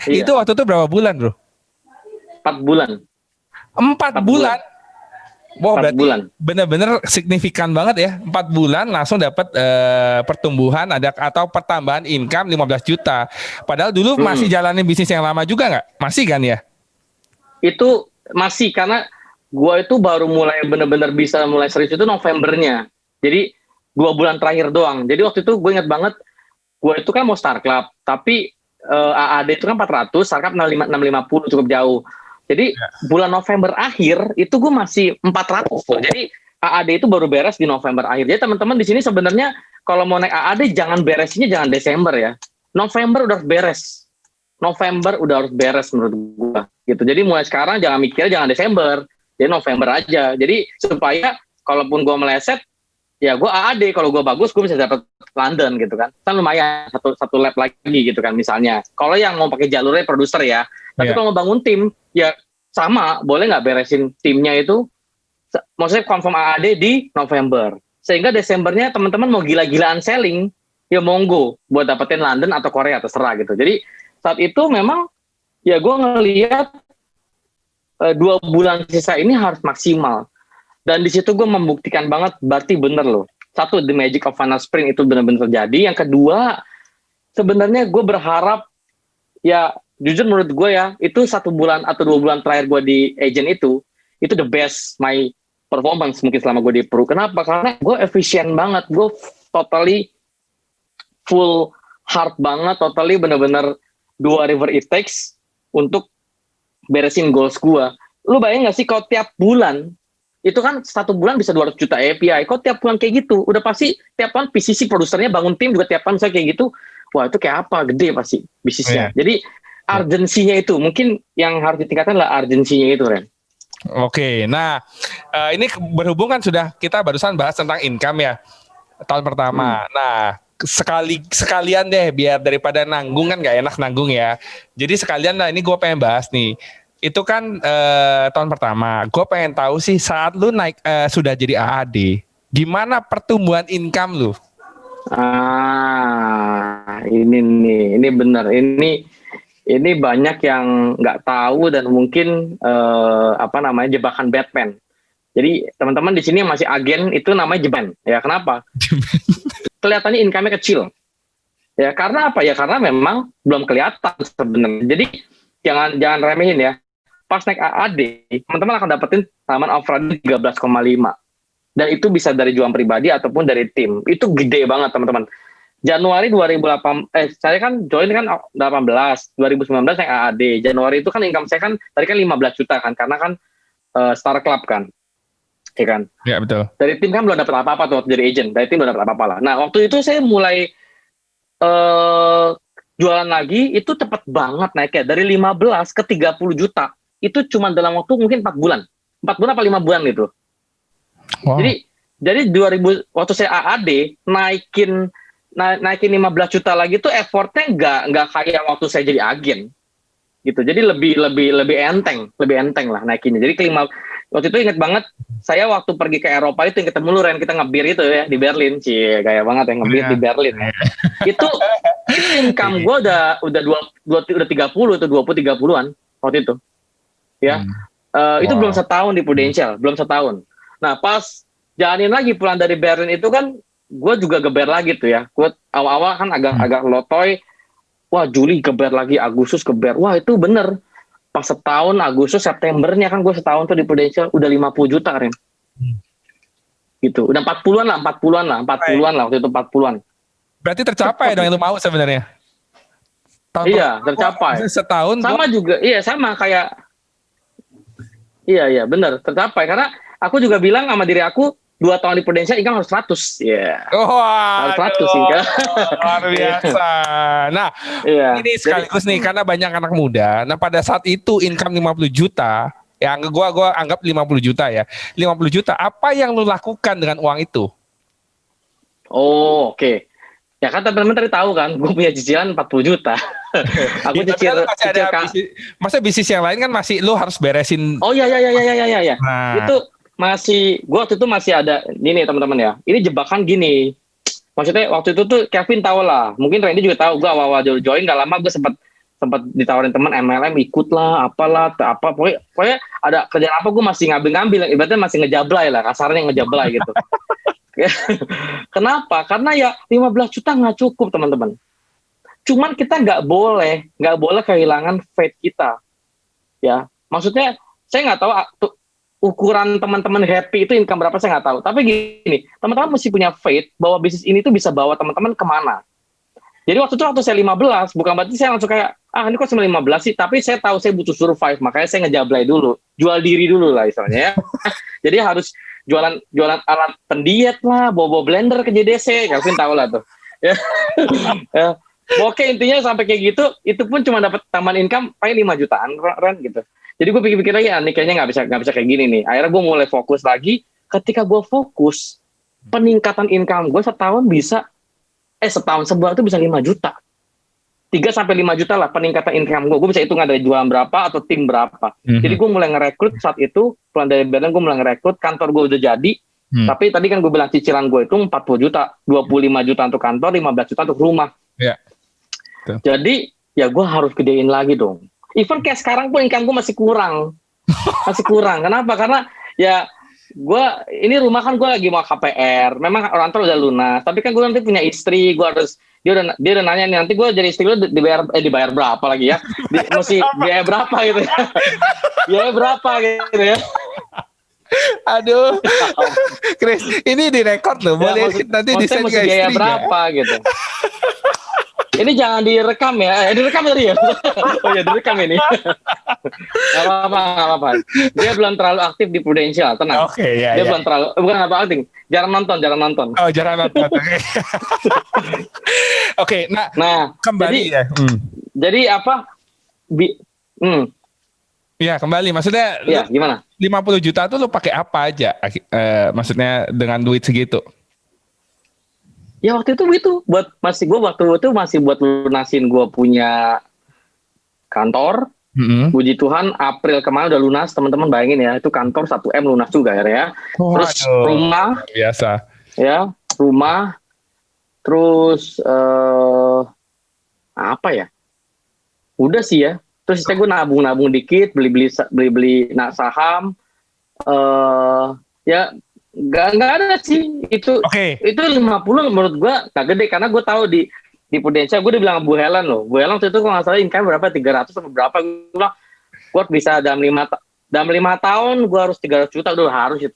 Itu waktu itu berapa bulan, Bro? 4 bulan. 4 bulan. Wow, berarti bulan. Benar-benar signifikan banget ya. 4 bulan langsung dapat pertumbuhan atau pertambahan income 15 juta. Padahal dulu masih jalanin bisnis yang lama juga nggak? Masih kan ya? Itu masih, karena gua itu baru mulai benar-benar bisa mulai serius itu Novembernya. Jadi 2 bulan terakhir doang. Jadi waktu itu gue ingat banget, gua itu kan mau start club, tapi AAD itu kan 400, start clup 650 cukup jauh. Jadi bulan November akhir itu gue masih 400 tuh. Jadi AAD itu baru beres di November akhir. Jadi teman-teman di sini sebenarnya kalau mau naik AAD jangan beresinnya jangan Desember ya. November udah harus beres. November udah harus beres menurut gue gitu. Jadi mulai sekarang jangan mikir jangan Desember. Jadi November aja. Jadi supaya kalaupun gue meleset ya gue AAD, kalau gue bagus gue bisa dapat London gitu kan lumayan satu lap lagi gitu kan misalnya kalau yang mau pakai jalurnya produser ya, tapi kalau mau bangun tim ya sama, boleh nggak beresin timnya itu maksudnya confirm AAD di November sehingga Desembernya teman-teman mau gila-gilaan selling ya monggo buat dapetin London atau Korea terserah gitu. Jadi saat itu memang ya gue ngelihat 2 bulan sisa ini harus maksimal. Dan di situ gue membuktikan banget, berarti bener loh. Satu, the magic of final sprint itu benar-benar terjadi. Yang kedua, sebenarnya gue berharap, ya jujur menurut gue ya, itu 1 bulan atau 2 bulan terakhir gue di agent itu the best my performance mungkin selama gue di Pro. Kenapa? Karena gue efisien banget, gue totally full heart banget, totally bener-bener do whatever it takes untuk beresin goals gue. Lu bayang gak sih kalau tiap bulan, itu kan 1 bulan bisa 200 juta API. Kok tiap bulan kayak gitu? Udah pasti tiap tahun PCC produsernya bangun tim juga tiap tahun misalnya kayak gitu. Wah itu kayak apa? Gede pasti bisnisnya. Jadi urgensinya itu mungkin yang harus ditingkatkan adalah urgensinya itu, Ren. Oke, nah ini berhubungan sudah kita barusan bahas tentang income ya tahun pertama. Nah sekalian deh biar daripada nanggung kan nggak enak nanggung ya. Jadi sekalian lah ini gue pengen bahas nih. Itu kan tahun pertama. Gue pengen tahu sih saat lu naik sudah jadi AAD, gimana pertumbuhan income lu? Ini benar. Ini banyak yang nggak tahu dan mungkin jebakan Batman. Jadi teman-teman di sini yang masih agen itu namanya jebakan. Ya kenapa? Kelihatannya income-nya kecil. Ya karena apa ya? Karena memang belum kelihatan sebenarnya. Jadi jangan remehin ya. Pas naik AAD, teman-teman akan dapetin tanaman offeran 13,5. Dan itu bisa dari jualan pribadi ataupun dari tim. Itu gede banget teman-teman. Januari 2008, saya kan join kan 18, 2019 naik AAD. Januari itu kan income saya kan, tadi kan 15 juta kan, karena kan Star Club kan. Ya kan? Ya betul. Dari tim kan belum dapat apa-apa tuh, jadi agent. Dari tim belum dapat apa-apa lah. Nah waktu itu saya mulai jualan lagi, itu cepat banget naiknya. Dari 15 ke 30 juta. Itu cuma dalam waktu mungkin 4 bulan. 4 bulan apa 5 bulan gitu. Wow. Jadi 2000 waktu saya AAD naikin 15 juta lagi tuh effortnya nggak kayak waktu saya jadi agen. Gitu. Jadi lebih enteng lah naikinnya. Jadi waktu itu ingat banget saya waktu pergi ke Eropa itu yang ketemu lu Ren, kita ngebir itu ya di Berlin. Gaya banget ya ngebir di Berlin. Ya. itu income gue udah 30 atau 20-30an waktu itu. Ya, itu belum setahun di Prudential, belum setahun. Nah, pas jalanin lagi pulang dari Berlin itu kan, gue juga geber lagi tuh ya. Gue awal-awal kan agak lotoy. Wah, Juli geber lagi, Agustus geber. Wah, itu bener. Pas setahun, Agustus, Septembernya kan gue setahun tuh di Prudential udah 50 juta, Ren. Gitu, udah 40-an lah waktu itu 40-an. Berarti tercapai dong yang lu mau sebenarnya. Iya, tercapai. Setahun. Sama juga, iya sama kayak. Iya, benar, tercapai. Karena aku juga bilang sama diri aku, 2 tahun di Prudential income harus 100. Iya. Harus 100 income. Luar biasa. Nah, ini sekaligus nih, karena banyak anak muda. Nah, pada saat itu income 50 juta, ya gua anggap 50 juta ya. 50 juta, apa yang lu lakukan dengan uang itu? Oh, oke. Ya kan teman-teman tadi tahu kan, gue punya cicilan 40 juta. Aku cicil masa bisnis yang lain kan masih lu harus beresin. Oh iya. Nah. Itu masih, gue waktu itu masih ada, ini teman-teman ya. Ini jebakan gini. Maksudnya waktu itu tuh Kevin tahu lah. Mungkin Randy juga tahu. Gue awal-awal join gak lama gue sempat ditawarin teman MLM ikut lah, pokoknya ada kerjaan apa gue masih ngambil, ibaratnya masih ngejablay lah, kasarnya ngejablay gitu. Kenapa? Karena ya 15 juta nggak cukup teman-teman. Cuman kita nggak boleh kehilangan faith kita. Ya, maksudnya saya nggak tahu ukuran teman-teman happy itu income berapa saya nggak tahu. Tapi gini, teman-teman mesti punya faith bahwa bisnis ini tuh bisa bawa teman-teman kemana. Jadi waktu saya 15, bukan berarti saya langsung kayak, ini kok cuma 15 sih, tapi saya tahu saya butuh survive, makanya saya ngejablay dulu, jual diri dulu lah istilahnya ya. Jadi harus jualan alat pendiet lah, bawa blender ke JDC, kalian tahu lah tuh. Ya. Ya. Oke, intinya sampai kayak gitu, itu pun cuma dapat tambahan income paling 5 jutaan Ren gitu. Jadi gue pikir-pikir lagi, nih kayaknya nggak bisa kayak gini nih. Akhirnya gue mulai fokus lagi. Ketika gue fokus, peningkatan income gue setahun sebulan itu bisa 5 juta. 3-5 juta lah peningkatan income gue. Gue bisa hitung dari jualan berapa atau tim berapa. Jadi gue mulai ngerekrut saat itu, pelan dari badan gue mulai ngerekrut, kantor gue udah jadi. Tapi tadi kan gue bilang cicilan gue itu 40 juta, 25 juta untuk kantor, 15 juta untuk rumah. Yeah. Jadi ya gue harus gedein lagi dong. Even kayak sekarang pun income gue masih kurang. Kenapa? Karena ya ini rumah kan gue lagi mau KPR. Memang orang tua udah lunas. Tapi kan gue nanti punya istri. Gue harus dia udah nanya nih, nanti gue jadi istri lu dibayar berapa lagi ya? Mesti biaya berapa gitu ya? Biaya berapa gitu ya? Aduh, Chris, ini direkod loh. Boleh nanti di-send ke biaya istri berapa gitu. Ini jangan direkam ya. Direkam tadi ya? Oh ya, direkam ini. Gak apa-apa. Dia belum terlalu aktif di Prudential, tenang. Oke, ya. Dia belum terlalu, bukan apa aktif. Jarang nonton. Oh, jarang nonton. Oke, nah kembali Jadi apa? Ya, kembali. Maksudnya ya, gimana? 50 juta tuh lu pakai apa aja? Maksudnya dengan duit segitu? Ya waktu itu masih buat lunasin gue punya kantor. Puji Tuhan April kemarin udah lunas, teman-teman bayangin ya, itu kantor 1M lunas juga ya. Terus rumah biasa. Ya, rumah. Terus apa ya? Udah sih ya. Terus saya gue nabung dikit, beli saham. Ya Gak ada sih itu. Itu 50 menurut gue gak gede, karena gue tahu di Prudential gue udah bilang Bu Helen loh. Bu Helen waktu itu kalau nggak salah income berapa 300 atau berapa, gue bilang gue bisa dalam 5 tahun gue harus 300 juta udah harus itu.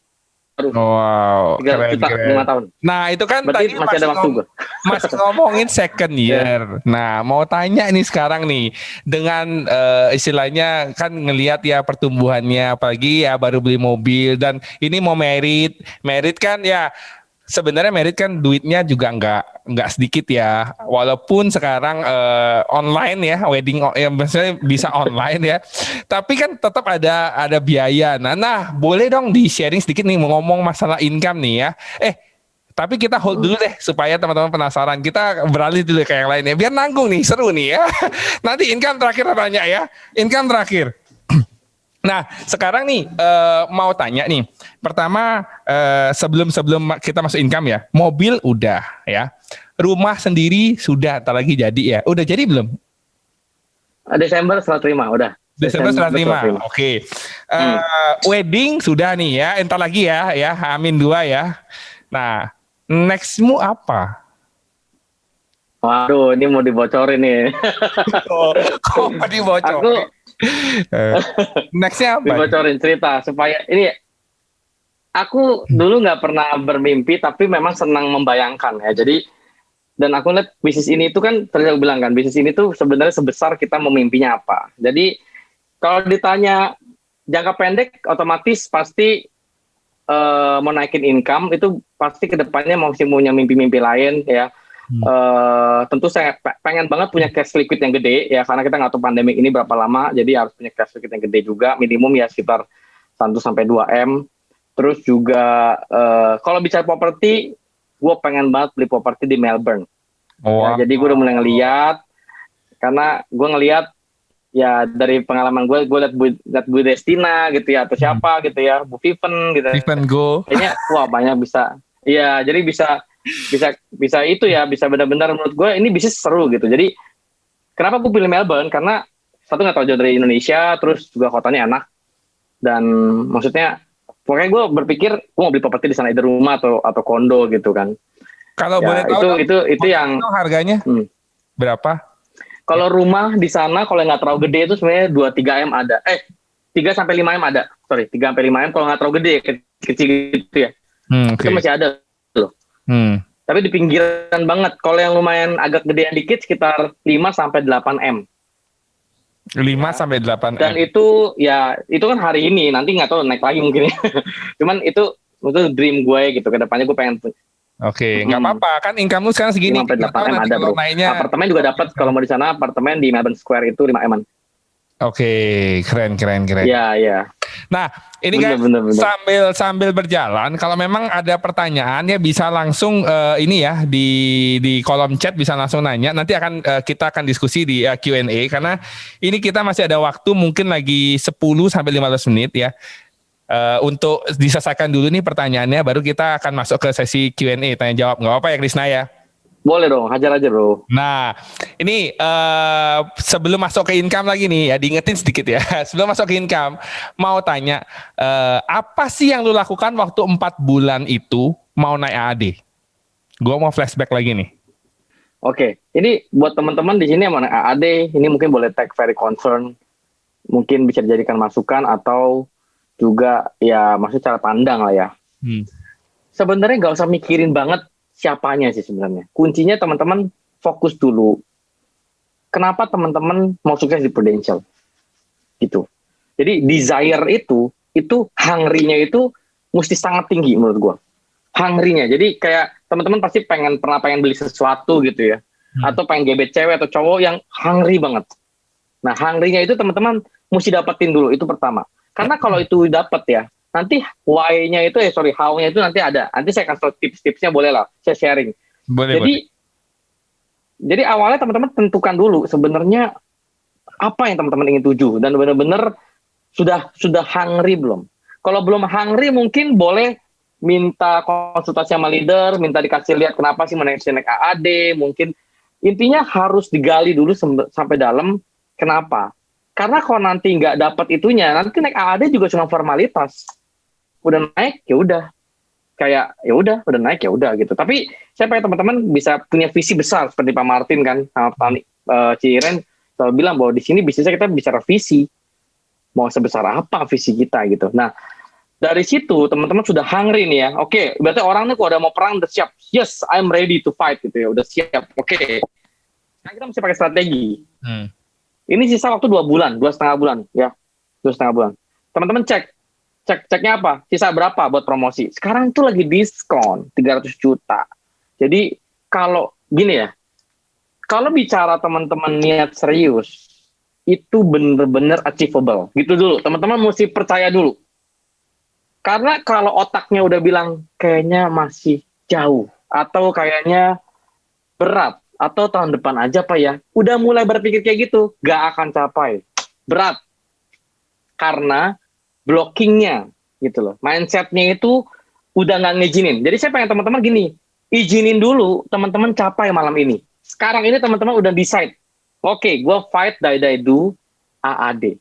Wow, 300 juta 5 tahun. Nah itu kan berarti tadi masih ada waktu gue. Masih ngomongin second year. Nah mau tanya nih sekarang nih, dengan istilahnya kan ngelihat ya pertumbuhannya, apalagi ya baru beli mobil dan ini mau merit kan ya. Sebenarnya merit kan duitnya juga nggak sedikit ya, walaupun sekarang online ya, wedding ya maksudnya bisa online ya, tapi kan tetap ada biaya. Nah boleh dong di sharing sedikit nih ngomong masalah income nih ya. Tapi kita hold dulu deh supaya teman-teman penasaran. Kita beralih dulu ke yang lain ya, biar nanggung nih, seru nih ya. Nanti income terakhir tanya ya, income terakhir. Nah, sekarang nih mau tanya nih. Pertama, sebelum kita masuk income ya, mobil udah ya. Rumah sendiri sudah, tak lagi jadi ya. Udah jadi belum? Desember 105, udah. Desember 105. Oke. Wedding sudah nih ya, entar lagi ya, Amin 2 ya. Nah, nextmu apa? Waduh, ini mau dibocorin nih. Kok mau dibocorin? Nextnya apa? Dibocorin cerita supaya ini. Aku dulu nggak pernah bermimpi, tapi memang senang membayangkan ya. Jadi, dan aku lihat bisnis ini itu kan, tadi aku bilang kan, bisnis ini tuh sebenarnya sebesar kita memimpinya apa. Jadi, kalau ditanya jangka pendek, otomatis pasti mau naikin income, itu pasti kedepannya masih punya mimpi-mimpi lain ya. Tentu saya pengen banget punya cash liquid yang gede ya, karena kita nggak tahu pandemi ini berapa lama, jadi harus punya cash liquid yang gede juga, minimum ya sekitar 1-2 M. Terus juga kalau bicara properti, gue pengen banget beli properti di Melbourne. Ya, jadi gue udah mulai ngeliat, karena gue ngeliat ya dari pengalaman gue liat Bu Destina gitu ya, atau siapa gitu ya, Bu Viven gitu. Viven Go. Kayaknya wah banyak bisa. Iya, jadi bisa itu ya, bisa benar-benar menurut gue ini bisnis seru gitu. Jadi kenapa gue pilih Melbourne, karena satu nggak tahu jauh dari Indonesia, terus juga kotanya enak, dan maksudnya pokoknya gue berpikir gue mau beli properti di sana, either rumah atau kondo gitu kan. Kalau ya, boleh tahu itu yang harganya berapa? Kalau rumah di sana kalau nggak terlalu gede itu sebenarnya 2-3 M ada. 3-5 M ada. Sorry, 3-5 M kalau nggak terlalu gede, kecil gitu ya. Itu masih ada loh. Tapi di pinggiran banget. Kalau yang lumayan agak gedean dikit sekitar 5 sampai 8 M. 5 sampai 8 Dan M. itu ya itu kan hari ini, nanti nggak tahu naik lagi mungkin ya. Cuman itu dream gue gitu. Kedepannya gue pengen Oke, nggak apa-apa kan income lu sekarang segini. 5 sampai 8 M nanti ada, kalau bro. naiknya. Apartemen juga dapat kalau mau di sana, apartemen di Melbourne Square itu 5 M-an. Oke, keren. Iya, iya. Nah, ini kan sambil berjalan, kalau memang ada pertanyaan ya bisa langsung ini ya di kolom chat bisa langsung nanya. Nanti kita akan diskusi di Q&A karena ini kita masih ada waktu mungkin lagi 10 sampai 15 menit ya. Untuk diselesaikan dulu nih pertanyaannya, baru kita akan masuk ke sesi Q&A tanya jawab. Nggak apa-apa ya Krisna ya? Boleh dong, hajar aja bro. Nah, ini sebelum masuk ke income lagi nih ya, diingetin sedikit ya. Sebelum masuk ke income, mau tanya, apa sih yang lu lakukan waktu 4 bulan itu mau naik AAD? Gue mau flashback lagi nih. Oke, ini buat teman-teman di sini yang mau naik AAD, ini mungkin boleh tag very concern, mungkin bisa dijadikan masukan atau juga ya maksud cara pandang lah ya. Sebenarnya nggak usah mikirin banget siapanya sih sebenarnya. Kuncinya teman-teman fokus dulu. Kenapa teman-teman mau sukses di Prudential? Gitu. Jadi desire itu hungry-nya itu mesti sangat tinggi menurut gua. Hungry-nya. Jadi kayak teman-teman pasti pernah pengen beli sesuatu gitu ya. Atau pengen gebet cewek atau cowok yang hungry banget. Nah, hungry-nya itu teman-teman mesti dapetin dulu, itu pertama. Karena kalau itu dapet ya, nanti why-nya itu how-nya itu nanti ada. Nanti saya kasih tips-tipsnya, boleh lah, saya sharing. Boleh. Jadi awalnya teman-teman tentukan dulu sebenarnya apa yang teman-teman ingin tuju dan benar-benar sudah hungry belum. Kalau belum hungry mungkin boleh minta konsultasi sama leader, minta dikasih lihat kenapa sih naik AAD, mungkin intinya harus digali dulu sampai dalam kenapa. Karena kalau nanti nggak dapat itunya, nanti naik AAD juga cuma formalitas. Udah naik ya udah, kayak ya udah naik ya udah gitu. Tapi saya pengen teman-teman bisa punya visi besar seperti Pak Martin kan sama Pak Ciren selalu bilang bahwa di sini bisnisnya kita bicara visi, mau sebesar apa visi kita gitu. Nah dari situ teman-teman sudah hungry nih ya. Oke, berarti orang nih kalau udah mau perang udah siap. Yes, I'm ready to fight gitu ya. Udah siap. Oke. Nah kita mesti pakai strategi. Ini sisa waktu 2 bulan, 2,5 bulan ya, 2,5 bulan. Teman-teman ceknya apa? Sisa berapa buat promosi? Sekarang itu lagi diskon 300 juta. Jadi kalau gini ya, kalau bicara teman-teman niat serius, itu bener-bener achievable. Gitu dulu, teman-teman mesti percaya dulu. Karena kalau otaknya udah bilang kayaknya masih jauh, atau kayaknya berat, atau tahun depan aja Pak ya, udah mulai berpikir kayak gitu, gak akan capai. Berat. Karena blockingnya gitu loh, mindsetnya itu udah nggak ngizinin. Jadi saya pengen teman-teman gini, izinin dulu teman-teman capai malam ini. Sekarang ini teman-teman udah decide, oke, gue fight die do AAD.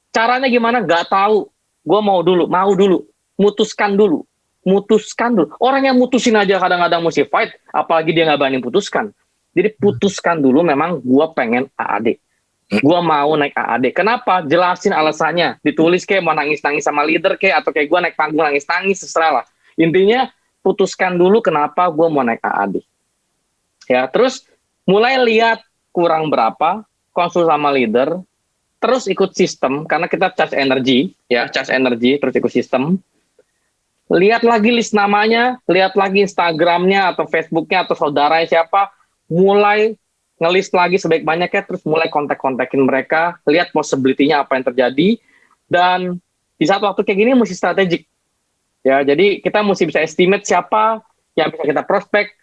Caranya gimana? Nggak tahu. Gue mau dulu, mutuskan dulu. Orang yang mutusin aja kadang-kadang mesti fight, apalagi dia nggak berani putuskan. Jadi putuskan dulu, memang gue pengen AAD. Gue mau naik AAD. Kenapa? Jelasin alasannya. Ditulis kayak mau nangis-nangis sama leader kayak, atau kayak gue naik panggung nangis-nangis, terserah lah. Intinya putuskan dulu kenapa gue mau naik AAD. Ya, terus mulai lihat kurang berapa, konsul sama leader, terus ikut sistem, karena kita charge energy, terus ikut sistem. Lihat lagi list namanya, lihat lagi Instagramnya atau Facebooknya atau saudaranya siapa, mulai nge-list lagi sebaik-banyaknya, terus mulai kontak-kontakin mereka, lihat possibility-nya apa yang terjadi, dan di saat waktu kayak gini mesti strategik. Ya, jadi kita mesti bisa estimate siapa yang bisa kita prospek,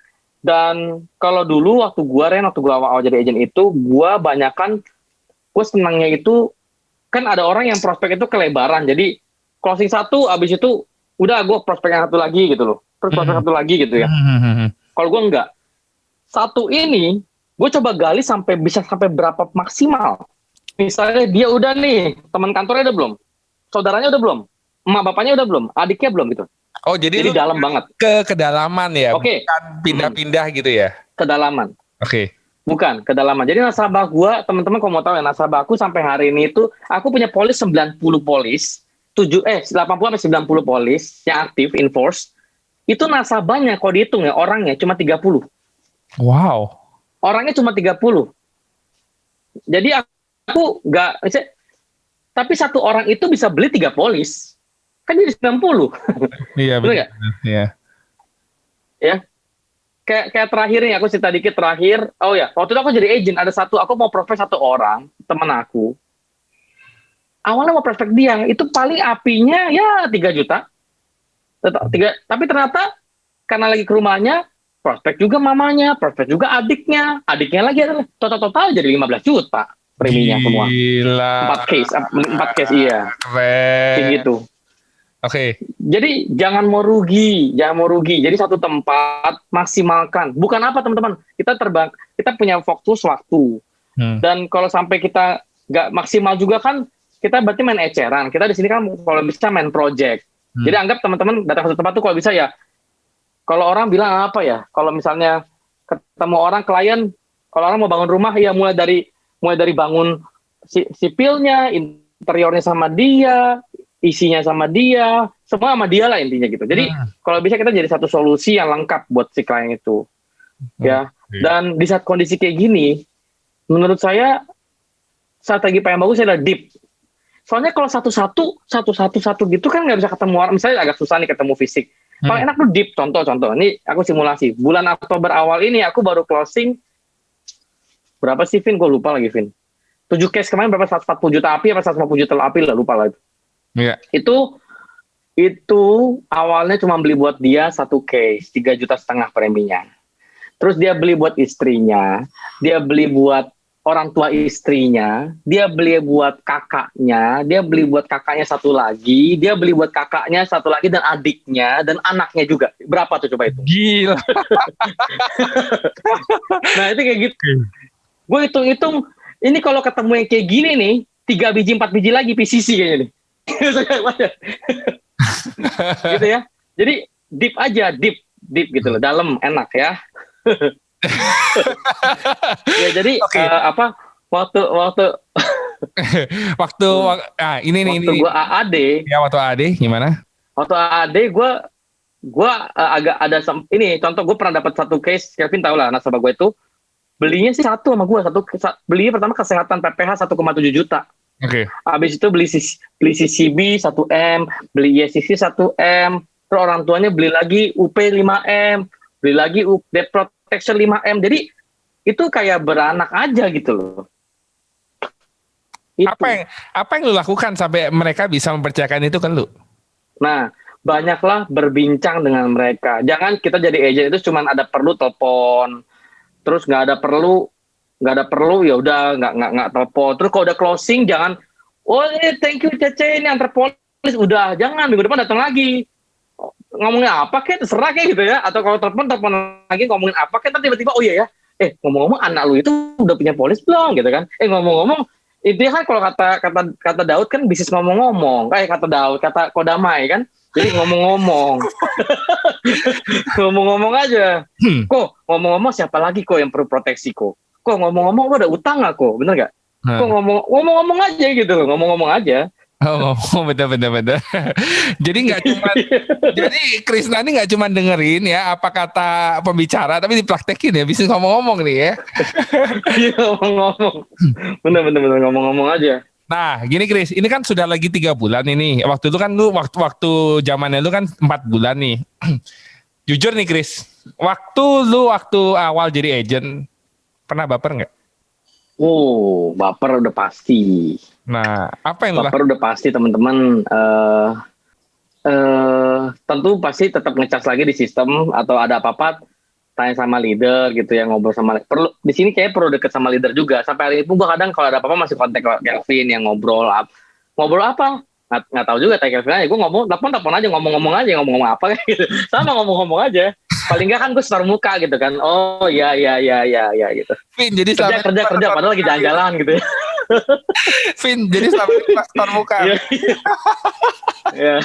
dan kalau dulu waktu gua awal jadi agent itu, gua senangnya itu, kan ada orang yang prospek itu kelebaran, jadi closing 1, abis itu, udah gua prospek yang 1 lagi gitu loh, terus prospek 1 lagi gitu ya. Kalau gua enggak. 1 ini, gue coba gali sampai berapa maksimal. Misalnya dia udah nih, teman kantornya udah belum, saudaranya udah belum, emak bapaknya udah belum, adiknya belum gitu. Oh jadi dalam banget. Kedalaman ya, Oke. Bukan pindah-pindah gitu ya? Kedalaman. Oke. Bukan, kedalaman. Jadi nasabah gue, teman-teman kalau mau tahu ya, nasabahku sampai hari ini itu, aku punya polis 90 polis, 80-90 polis yang aktif, in force, itu nasabahnya kalau dihitung ya orangnya cuma 30. Wow. Orangnya cuma 30. Jadi aku nggak, tapi satu orang itu bisa beli 3 polis. Kan jadi 90. Iya, betul nggak? Iya. Ya. Kayak terakhir nih, aku cerita dikit terakhir. Oh ya, waktu itu aku jadi agent, ada aku mau prospek satu orang, temen aku. Awalnya mau prospek dia, itu paling apinya ya 3 juta. Tapi ternyata karena lagi ke rumahnya, prospek juga mamanya, prospek juga adiknya lagi adalah total jadi 15 juta preminya semua. Gila. 4 case iya. Keren. Kayak gitu. Oke. Jadi jangan mau rugi. Jadi satu tempat maksimalkan. Bukan apa teman-teman, kita punya fokus waktu. Dan kalau sampai kita nggak maksimal juga kan, kita berarti main eceran. Kita di sini kan kalau bisa main project. Jadi anggap teman-teman datang ke satu tempat tuh kalau bisa ya. Kalau orang bilang apa ya? Kalau misalnya ketemu orang klien, kalau orang mau bangun rumah ya mulai dari bangun sipilnya, interiornya sama dia, isinya sama dia, semua sama dia lah intinya gitu. Jadi kalau bisa kita jadi satu solusi yang lengkap buat si klien itu. Ya. Dan di saat kondisi kayak gini, menurut saya strategi paling bagus adalah deep. Soalnya kalau satu-satu gitu kan nggak bisa ketemu orang. Misalnya agak susah nih ketemu fisik. Paling enak tuh deep. Contoh. Ini aku simulasi. Bulan Oktober awal ini aku baru closing. Berapa sih, Vin? Gue lupa lagi, Vin. 7 case kemarin berapa? 140 juta api apa 150 juta api lah. Lupa lah itu. Yeah. Itu awalnya cuma beli buat dia 1 case. 3,5 juta preminya. Terus dia beli buat istrinya. Dia beli buat orang tua istrinya, dia beli buat kakaknya, dia beli buat kakaknya satu lagi, dia beli buat kakaknya satu lagi dan adiknya dan anaknya juga. Berapa tuh coba itu? Gila. Nah itu kayak gitu. Gue hitung-hitung, ini kalau ketemu yang kayak gini nih, 3 biji 4 biji lagi PCC kayaknya nih. Gitu ya. Jadi deep aja, deep gitu loh, dalam enak ya. Ya jadi waktu ini gue AAD ya, waktu AAD gimana? Waktu AAD gue agak ada ini contoh, gue pernah dapat 1 case, Kevin tahu lah nasabah gue itu belinya sih satu sama gue, belinya pertama kesehatan PPH 1,7 juta. Oke. Habis itu beli CCB 1 M, beli ISCC 1 M, terus orang tuanya beli lagi UP 5 M, beli lagi Debt Protection 5 M. Jadi itu kayak beranak aja gitu loh. Itu. Apa yang lu lakukan sampai mereka bisa mempercayakan itu kan lu? Nah, banyaklah berbincang dengan mereka. Jangan kita jadi agent itu cuma ada perlu telepon, terus nggak ada perlu ya udah nggak telepon. Terus kalau udah closing jangan, thank you Cece ini antar polis, udah jangan, minggu depan datang lagi. Ngomongin apa kayak terserah kayak gitu ya, atau kalau telepon lagi ngomongin apa kayak tiba-tiba oh iya ya, ngomong-ngomong anak lu itu udah punya polis belum gitu kan, ngomong-ngomong itu kan kalau kata Daud kan bisnis ngomong-ngomong, kayak kata Daud kata Kodamai kan, jadi ngomong-ngomong ngomong-ngomong aja. Kok ngomong-ngomong siapa lagi kok yang perlu proteksi kok ngomong-ngomong lu ada utang nggak kok, bener nggak? Kok ngomong-ngomong aja gitu loh, ngomong-ngomong aja. Oh, betul. Jadi jadi Krisna ini nggak cuma dengerin ya apa kata pembicara, tapi dipraktekin ya, bisnis ngomong-ngomong nih ya. Iya ngomong-ngomong, bener ngomong-ngomong aja. Nah, gini Kris, ini kan sudah lagi 3 bulan ini. Waktu itu kan lu waktu zamannya lu kan 4 bulan nih. Jujur nih Kris, waktu awal jadi agent pernah baper nggak? Baper udah pasti. Nah, apa yang baper udah pasti teman-teman. Tentu pasti tetap ngecas lagi di sistem, atau ada apa-apa tanya sama leader gitu ya, ngobrol sama di sini kayak perlu deket sama leader juga. Sampai hari ini pun gue kadang kalau ada apa-apa masih kontak Kelvin yang ngobrol apa nggak tahu juga, tanya Kelvin aja, gue telepon aja, ngomong apa gitu, sama ngomong aja. Paling nggak kan gue setor muka gitu kan. Oh ya gitu. Vin, jadi kerja padahal lagi jalan-jalan gitu ya. Vin, jadi selama ini setor muka. Ya.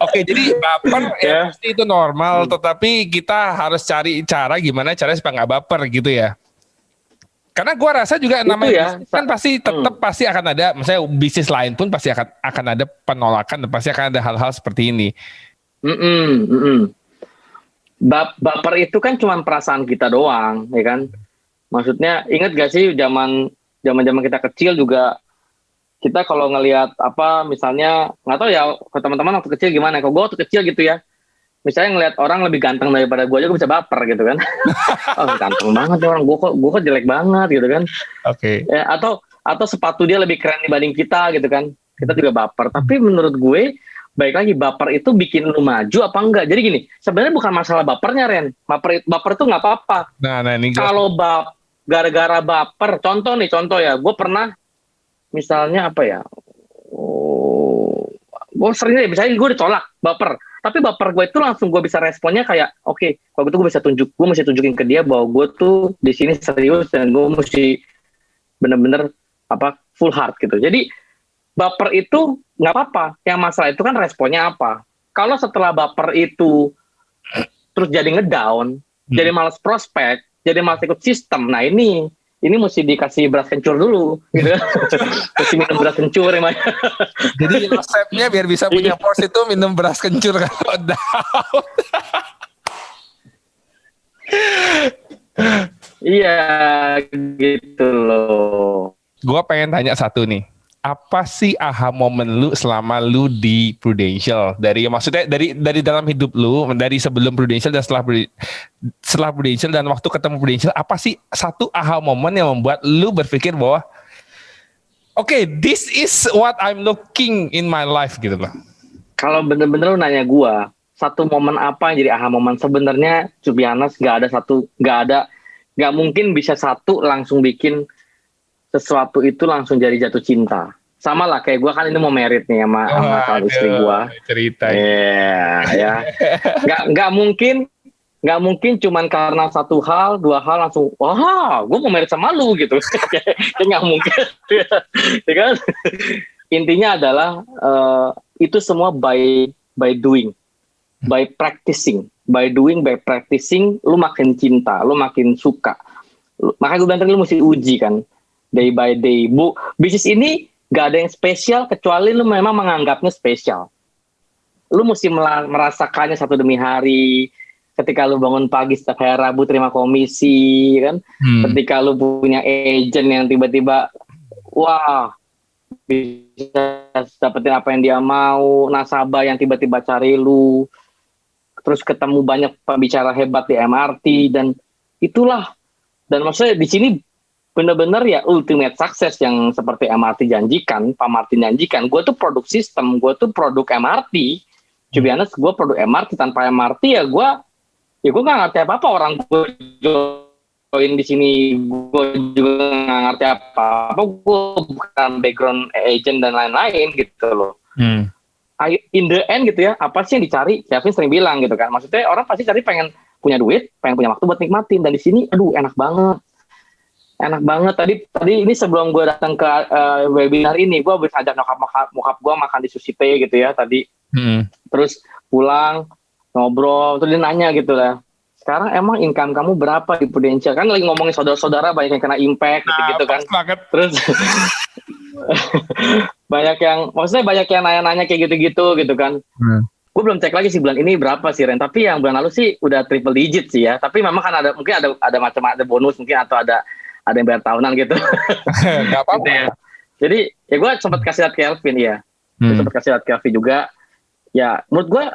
Oke, jadi baper ya pasti itu normal, tetapi kita harus cari cara gimana caranya supaya nggak baper gitu ya. Karena gue rasa juga namanya kan pasti tetap pasti akan ada, misalnya bisnis lain pun pasti akan ada penolakan dan pasti akan ada hal-hal seperti ini. Baper itu kan cuma perasaan kita doang, ya kan? Maksudnya ingat gak sih zaman kita kecil juga, kita kalau ngelihat apa misalnya, nggak tahu ya ke teman-teman waktu kecil gimana, kalau gue waktu kecil gitu ya, misalnya ngelihat orang lebih ganteng daripada gue aja, gue bisa baper gitu kan. Oh, ganteng banget ya orang, gue kok jelek banget gitu kan. Oke. Ya, atau sepatu dia lebih keren dibanding kita gitu kan, kita juga baper. Tapi menurut gue, baik lagi, baper itu bikin lu maju apa enggak. Jadi gini, sebenarnya bukan masalah bapernya, Ren. Baper itu nggak apa-apa. Nah ini Kalau gara-gara baper, contoh ya, gue pernah misalnya apa ya, gue sering deh, misalnya gue ditolak, baper. Tapi baper gue itu langsung gue bisa responnya kayak, oke, kalau gitu gue mesti tunjukin ke dia bahwa gue tuh di sini serius dan gue mesti bener-bener full heart gitu. Jadi baper itu nggak apa-apa. Yang masalah itu kan responnya apa. Kalau setelah baper itu terus jadi ngedown, jadi malas prospek, jadi malas ikut sistem. Nah ini mesti dikasih beras kencur dulu, gitu. Mesti minum beras kencur emang. Jadi resepnya biar bisa punya force itu minum beras kencur kalau down. Iya, gitu loh. Gue pengen tanya satu nih. Apa sih aha moment lu selama lu di Prudential? Maksudnya dari dalam hidup lu, dari sebelum Prudential dan setelah Prudential dan waktu ketemu Prudential, apa sih satu aha moment yang membuat lu berpikir bahwa okay, this is what I'm looking in my life gitu loh. Kalau bener-bener lu nanya gua, satu momen apa yang jadi aha moment, sebenarnya to be honest, nggak mungkin bisa satu langsung bikin sesuatu itu langsung jadi jatuh cinta. Sama lah kayak gue kan ini mau merit nih sama calon istri gue. Cerita. Ya. Nggak mungkin cuman karena satu hal, dua hal langsung, wah, gue mau merit sama lu gitu. Kayak nggak mungkin. Ya kan? Intinya adalah itu semua by doing, by practicing, lu makin cinta, lu makin suka. Makanya gue bilang tadi lu mesti uji kan. Day by day. Bisnis ini gak ada yang spesial kecuali lu memang menganggapnya spesial. Lu mesti merasakannya satu demi hari. Ketika lu bangun pagi setiap hari Rabu terima komisi kan. Ketika lu punya agent yang tiba-tiba wah bisa dapetin apa yang dia mau, nasabah yang tiba-tiba cari lu, terus ketemu banyak pembicara hebat di MRT, dan itulah. Dan maksudnya di sini benar-benar ya ultimate success yang seperti MRT janjikan, Pak Martin janjikan. Gue tuh produk sistem, gue tuh produk MRT. To be honest, gue produk MRT. Tanpa MRT ya gue nggak ngerti apa-apa. Orang gue join di sini, gue juga nggak ngerti apa-apa. Gue bukan background agent dan lain-lain gitu loh. In the end gitu ya, apa sih yang dicari? Kevin sering bilang gitu kan. Maksudnya orang pasti cari pengen punya duit, pengen punya waktu buat nikmatin. Dan di sini, aduh enak banget. Tadi ini sebelum gue datang ke webinar ini, gue habis ajak nyokap gue makan di Sushi Tei gitu ya tadi. Terus pulang ngobrol, terus dia nanya gitu lah, sekarang emang income kamu berapa di Prudential? Kan lagi ngomongin saudara-saudara banyak yang kena impact gitu kan. Terus banyak yang nanya-nanya kayak gitu gitu kan. Gue belum cek lagi sih bulan ini berapa sih Ren, tapi yang bulan lalu sih udah triple digit sih ya. Tapi memang kan mungkin ada macam-macam bonus mungkin, atau ada yang bayar tahunan gitu. Gak apa-apa. Gitu ya. Jadi ya gue sempat kasih lihat ke Kelvin ya. Sempat kasih lihat ke Kelvin juga. Ya menurut gue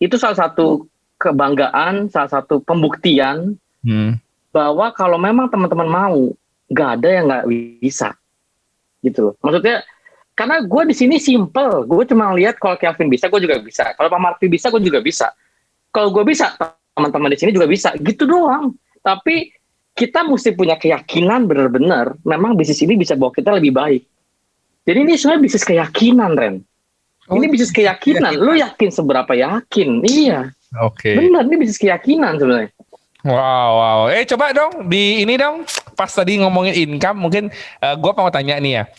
itu salah satu kebanggaan, salah satu pembuktian bahwa kalau memang teman-teman mau, nggak ada yang nggak bisa. Gitu loh. Maksudnya karena gue di sini simple. Gue cuma lihat kalau Kelvin bisa, gue juga bisa. Kalau Pak Marti bisa, gue juga bisa. Kalau gue bisa, teman-teman di sini juga bisa. Gitu doang. Tapi kita mesti punya keyakinan benar-benar memang bisnis ini bisa bawa kita lebih baik. Jadi ini sebenarnya bisnis keyakinan, Ren. Ini bisnis keyakinan. Lu yakin seberapa yakin? Iya. Oke. Benar, ini bisnis keyakinan sebenarnya. Wow. Coba dong pas tadi ngomongin income, mungkin gue mau tanya nih ya.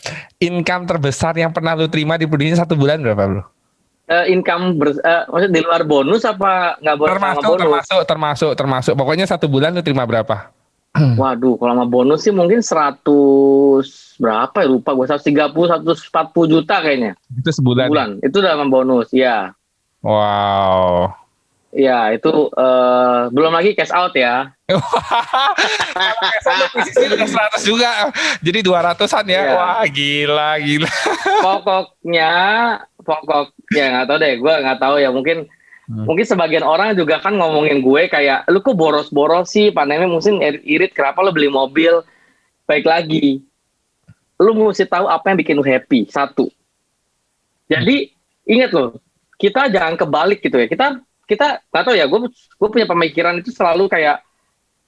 Income terbesar yang pernah lu terima di Prudential 1 bulan berapa, bro? Maksudnya di luar bonus apa nggak bonus? Termasuk. Pokoknya 1 bulan lu terima berapa? Waduh, kalau sama bonus sih mungkin 100 berapa ya, lupa gue, 130, 140 juta kayaknya. Itu sebulan. Itu udah sama bonus, ya. Wow. Ya, itu belum lagi cash out ya. Kalau cash bisnis udah 100 juga. Jadi 200-an ya. Iya. Wah, gila. Pokoknya nggak tahu deh, gue nggak tahu ya, mungkin sebagian orang juga kan ngomongin gue kayak lu kok boros-boros sih, pandemi mungkin irit kenapa lu beli mobil. Baik lagi, lu mesti tahu apa yang bikin lu happy. Satu. Jadi ingat loh, kita jangan kebalik gitu ya. Kita nggak tahu ya, gue punya pemikiran itu selalu kayak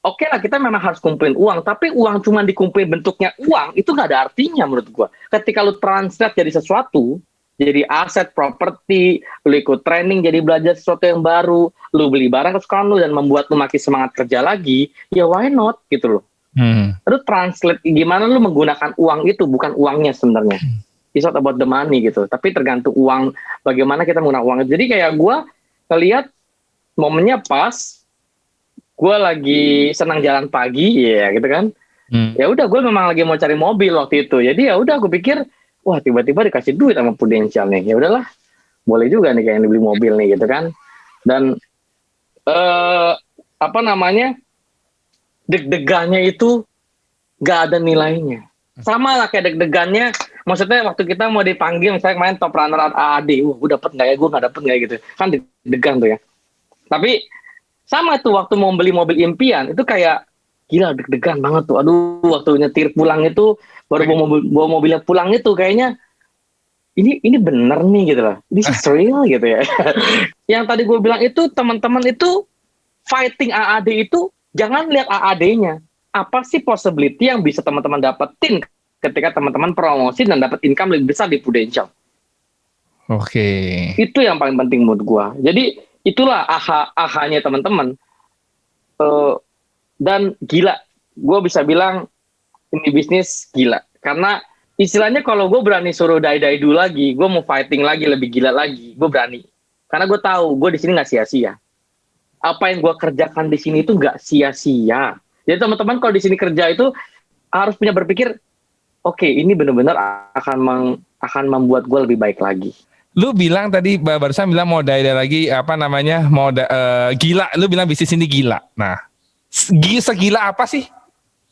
oke lah, kita memang harus kumpulin uang, tapi uang cuma dikumpulin bentuknya uang itu nggak ada artinya menurut gue. Ketika lu translate jadi sesuatu, jadi aset, properti, lu ikut training, jadi belajar sesuatu yang baru, lu beli barang kesukaan lu dan membuat lu makin semangat kerja lagi, ya why not gitu loh. Lu translate gimana lu menggunakan uang itu, bukan uangnya sebenarnya. It's not about the money gitu, tapi tergantung uang, bagaimana kita menggunakan uang. Jadi kayak gue ngeliat momennya pas, gue lagi senang jalan pagi, ya gitu kan. Ya udah, gue memang lagi mau cari mobil waktu itu. Jadi ya udah, gue pikir, wah tiba-tiba dikasih duit sama Prudential nih. Ya udahlah, boleh juga nih kayak dibeli mobil nih gitu kan. Dan deg-degannya itu gak ada nilainya. Sama lah kayak deg-degannya, maksudnya waktu kita mau dipanggil misalnya kemarin top runner AAD, gue dapet nggak ya, gue nggak dapet nggak ya gitu, kan deg-degan tuh ya. Tapi sama tuh waktu mau beli mobil impian itu kayak gila, deg-degan banget tuh. Aduh, waktu nyetir pulang itu baru bawa mobilnya pulang itu kayaknya ini bener nih gitu loh, this is real gitu ya. Yang tadi gue bilang itu, teman-teman itu fighting AAD itu jangan lihat AAD-nya. Apa sih possibility yang bisa teman-teman dapetin ketika teman-teman promosi dan dapat income lebih besar di Prudential? Oke. Itu yang paling penting menurut gua. Jadi itulah aha-nya teman-teman. Dan gila, gua bisa bilang ini bisnis gila. Karena istilahnya kalau gue berani suruh dai-daidu lagi, gue mau fighting lagi lebih gila lagi, gue berani. Karena gue tahu gue di sini nggak sia-sia. Apa yang gue kerjakan di sini itu nggak sia-sia. Jadi teman-teman kalau di sini kerja itu harus punya berpikir, oke, ini benar-benar akan membuat gue lebih baik lagi. Lu bilang tadi barusan bilang mau dai lagi gila. Lu bilang bisnis ini gila. Nah, segila apa sih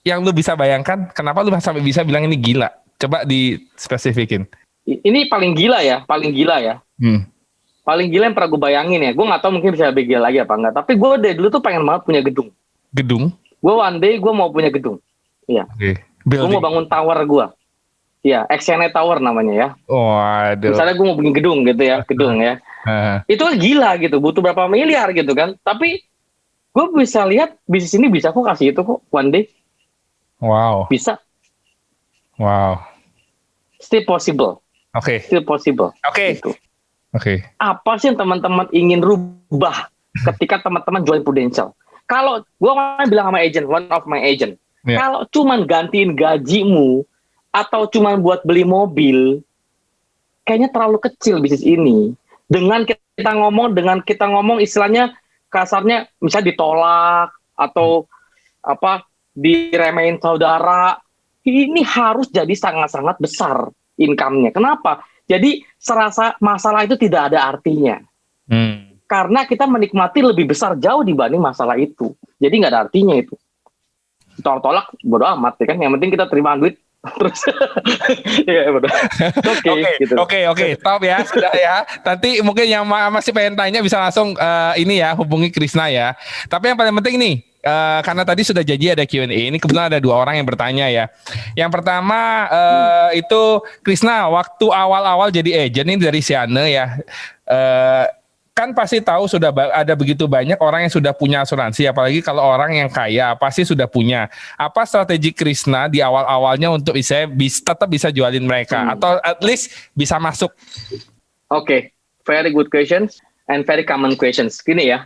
yang lu bisa bayangkan? Kenapa lu sampai bisa bilang ini gila? Coba dispesifikin. Ini paling gila ya. Paling gila yang pernah gue bayangin ya. Gue nggak tahu mungkin bisa lebih gila lagi apa enggak. Tapi gue dari dulu tuh pengen banget punya gedung. Gedung? Gue one day gue mau punya gedung. Iya. Okay. Gue mau bangun tower gue. Iya, Exyone Tower namanya ya. Waduh. Misalnya gue mau bikin gedung gitu ya, Itu kan gila gitu, butuh berapa miliar gitu kan. Tapi gue bisa lihat bisnis ini bisa kok kasih itu kok one day. Wow. Bisa. Wow. Still possible. Oke. Still possible. Oke. Gitu. Oke. Apa sih yang teman-teman ingin rubah ketika teman-teman join Prudential? Kalau gue bilang sama agent, one of my agent, kalau cuman gantiin gajimu atau cuman buat beli mobil, kayaknya terlalu kecil bisnis ini. Dengan kita ngomong istilahnya kasarnya, misalnya ditolak atau diremehin saudara, ini harus jadi sangat-sangat besar income-nya. Kenapa? Jadi serasa masalah itu tidak ada artinya. Karena kita menikmati lebih besar jauh dibanding masalah itu. Jadi nggak ada artinya itu. Tolak bodo amat ya kan. Yang penting kita terima duit terus. Ya bodo. Oke. Stop ya, sudah ya. Nanti mungkin yang masih pengen tanya bisa langsung ini ya, hubungi Krisna ya. Tapi yang paling penting nih, karena tadi sudah janji ada Q&A, ini kebetulan ada 2 orang yang bertanya ya. Yang pertama itu Krisna, waktu awal-awal jadi agent ini dari Siane ya, kan pasti tahu sudah ada begitu banyak orang yang sudah punya asuransi, apalagi kalau orang yang kaya pasti sudah punya. Apa strategi Krisna di awal-awalnya untuk tetap bisa jualin mereka atau at least bisa masuk? Oke, very good questions and very common questions. Gini ya,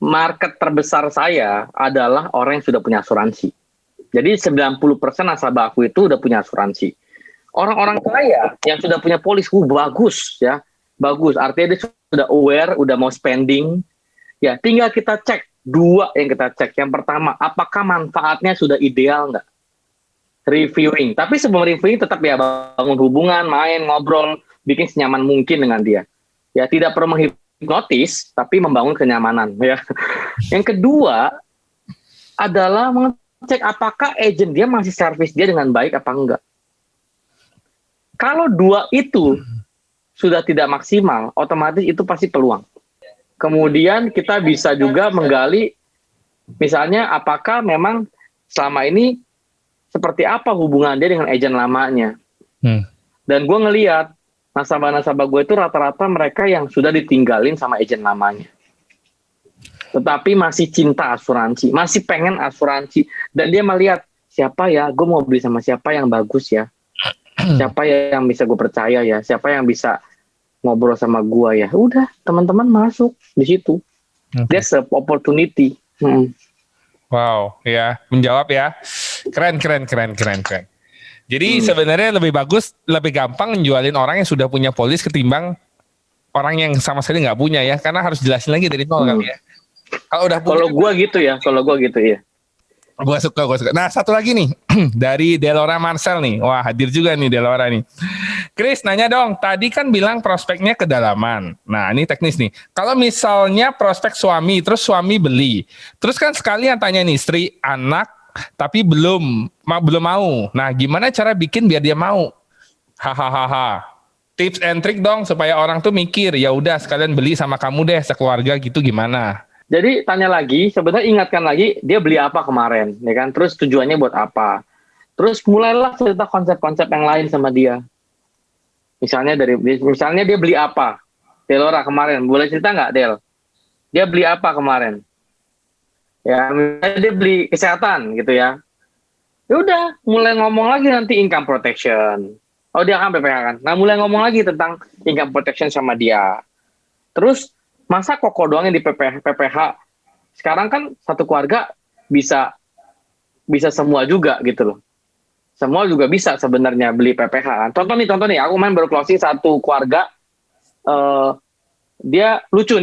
market terbesar saya adalah orang yang sudah punya asuransi. Jadi 90% nasabah aku itu udah punya asuransi. Orang-orang kaya yang sudah punya polis, bagus ya. Bagus, artinya dia sudah aware, udah mau spending. Ya, tinggal kita cek. 2 yang kita cek. Yang pertama, apakah manfaatnya sudah ideal nggak? Reviewing. Tapi sebelum reviewing tetap ya bangun hubungan, main, ngobrol, bikin senyaman mungkin dengan dia. Ya, tidak perlu hipnotis, tapi membangun kenyamanan ya. Yang kedua adalah mengecek apakah agent dia masih servis dia dengan baik apa enggak. Kalau dua itu sudah tidak maksimal, otomatis itu pasti peluang. Kemudian kita bisa juga menggali, misalnya apakah memang selama ini seperti apa hubungan dia dengan agent lamanya. Dan gue ngelihat nasabah-nasabah gue itu rata-rata mereka yang sudah ditinggalin sama agent lamanya. Tetapi masih cinta asuransi, masih pengen asuransi. Dan dia melihat, siapa ya, gue mau beli sama siapa yang bagus ya. Siapa yang bisa gue percaya ya, siapa yang bisa ngobrol sama gue ya. Udah, teman-teman masuk di situ. That's an opportunity. Wow, ya, menjawab ya. Keren. Jadi sebenarnya lebih bagus, lebih gampang ngejualin orang yang sudah punya polis ketimbang orang yang sama sekali nggak punya ya, karena harus jelasin lagi dari nol kali ya. Kalau gue gitu ya. Gue suka. Nah, satu lagi nih dari Delora Marcel nih. Wah, hadir juga nih Delora nih. Chris, nanya dong. Tadi kan bilang prospeknya kedalaman. Nah, ini teknis nih. Kalau misalnya prospek suami, terus suami beli. Terus kan sekalian tanya nih istri, anak, tapi belum mau. Nah, gimana cara bikin biar dia mau? Hahaha. Tips and trick dong supaya orang tuh mikir, ya udah sekalian beli sama kamu deh sekeluarga gitu gimana? Jadi tanya lagi, sebenarnya ingatkan lagi dia beli apa kemarin, ya kan? Terus tujuannya buat apa? Terus mulailah cerita konsep-konsep yang lain sama dia. Misalnya dia beli apa? Delora kemarin, boleh cerita nggak Del? Dia beli apa kemarin? Ya, misalnya dia beli kesehatan gitu ya. Ya udah, mulai ngomong lagi nanti income protection. Oh dia kan PPH kan. Nah mulai ngomong lagi tentang income protection sama dia. Terus masa koko doang yang di PPH? Sekarang kan satu keluarga bisa semua juga gitu loh. Semua juga bisa sebenarnya beli PPH. Contoh nih, aku main baru closing satu keluarga, dia lucu.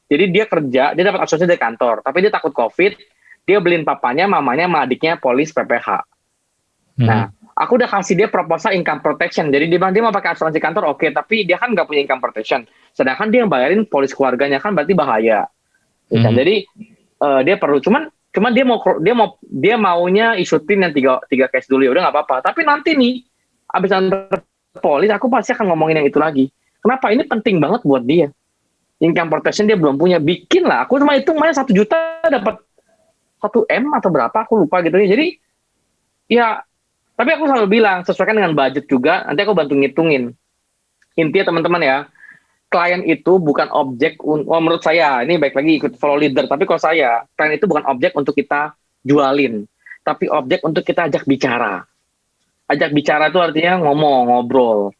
Jadi dia kerja, dia dapat asuransi dari kantor, tapi dia takut COVID, dia beliin papanya, mamanya, sama adiknya polis PPH. Nah, aku udah kasih dia proposal income protection. Jadi dia bilang dia mau pakai asuransi kantor, oke, tapi dia kan nggak punya income protection. Sedangkan dia yang bayarin polis keluarganya kan berarti bahaya. Ya, jadi dia perlu. Cuman dia maunya isutin yang tiga case dulu ya udah nggak apa-apa. Tapi nanti nih abis antar polis aku pasti akan ngomongin yang itu lagi. Kenapa? Ini penting banget buat dia. Income protection dia belum punya. Bikin lah. Aku cuma hitung main 1 juta dapat 1 M atau berapa aku lupa gitu ya. Jadi ya. Tapi aku selalu bilang, sesuaikan dengan budget juga, nanti aku bantu ngitungin. Intinya teman-teman ya, klien itu bukan objek, menurut saya, ini baik lagi ikut follow leader, tapi kalau saya, klien itu bukan objek untuk kita jualin, tapi objek untuk kita ajak bicara. Ajak bicara itu artinya ngobrol.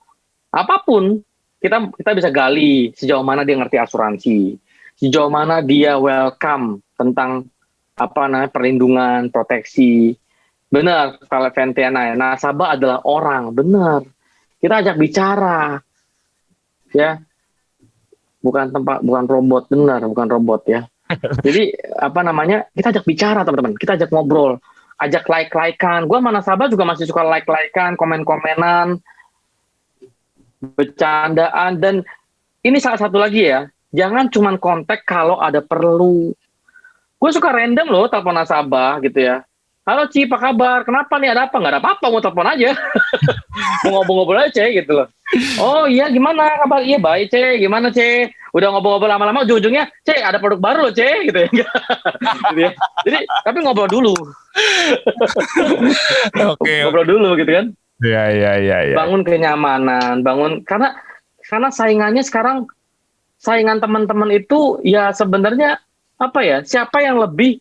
Apapun, kita bisa gali sejauh mana dia ngerti asuransi, sejauh mana dia welcome tentang perlindungan, proteksi. Benar, kalau Ventiana ya, nasabah adalah orang, benar. Kita ajak bicara, ya, bukan robot, benar, bukan robot ya. Jadi kita ajak bicara teman-teman, kita ajak ngobrol, ajak like-likean. Gue sama nasabah juga masih suka like-likean, komen-komenan, bercandaan, dan ini salah satu lagi ya, jangan cuman kontak kalau ada perlu. Gue suka random loh telepon nasabah gitu ya. Halo Ci, apa kabar? Kenapa nih? Ada apa? Nggak ada apa-apa, mau telepon aja. Mau ngobrol-ngobrol aja, gitu loh. Oh iya, gimana kabar? Iya, baik, Ce. Gimana, Ce? Udah ngobrol-ngobrol lama-lama, ujung-ujungnya, Ce, ada produk baru loh, Ce. Gitu ya. Gitu ya. Jadi, tapi ngobrol dulu. Oke. Ngobrol dulu, gitu kan. Iya. Bangun kenyamanan, karena saingannya sekarang, saingan teman-teman itu, ya sebenarnya, siapa yang lebih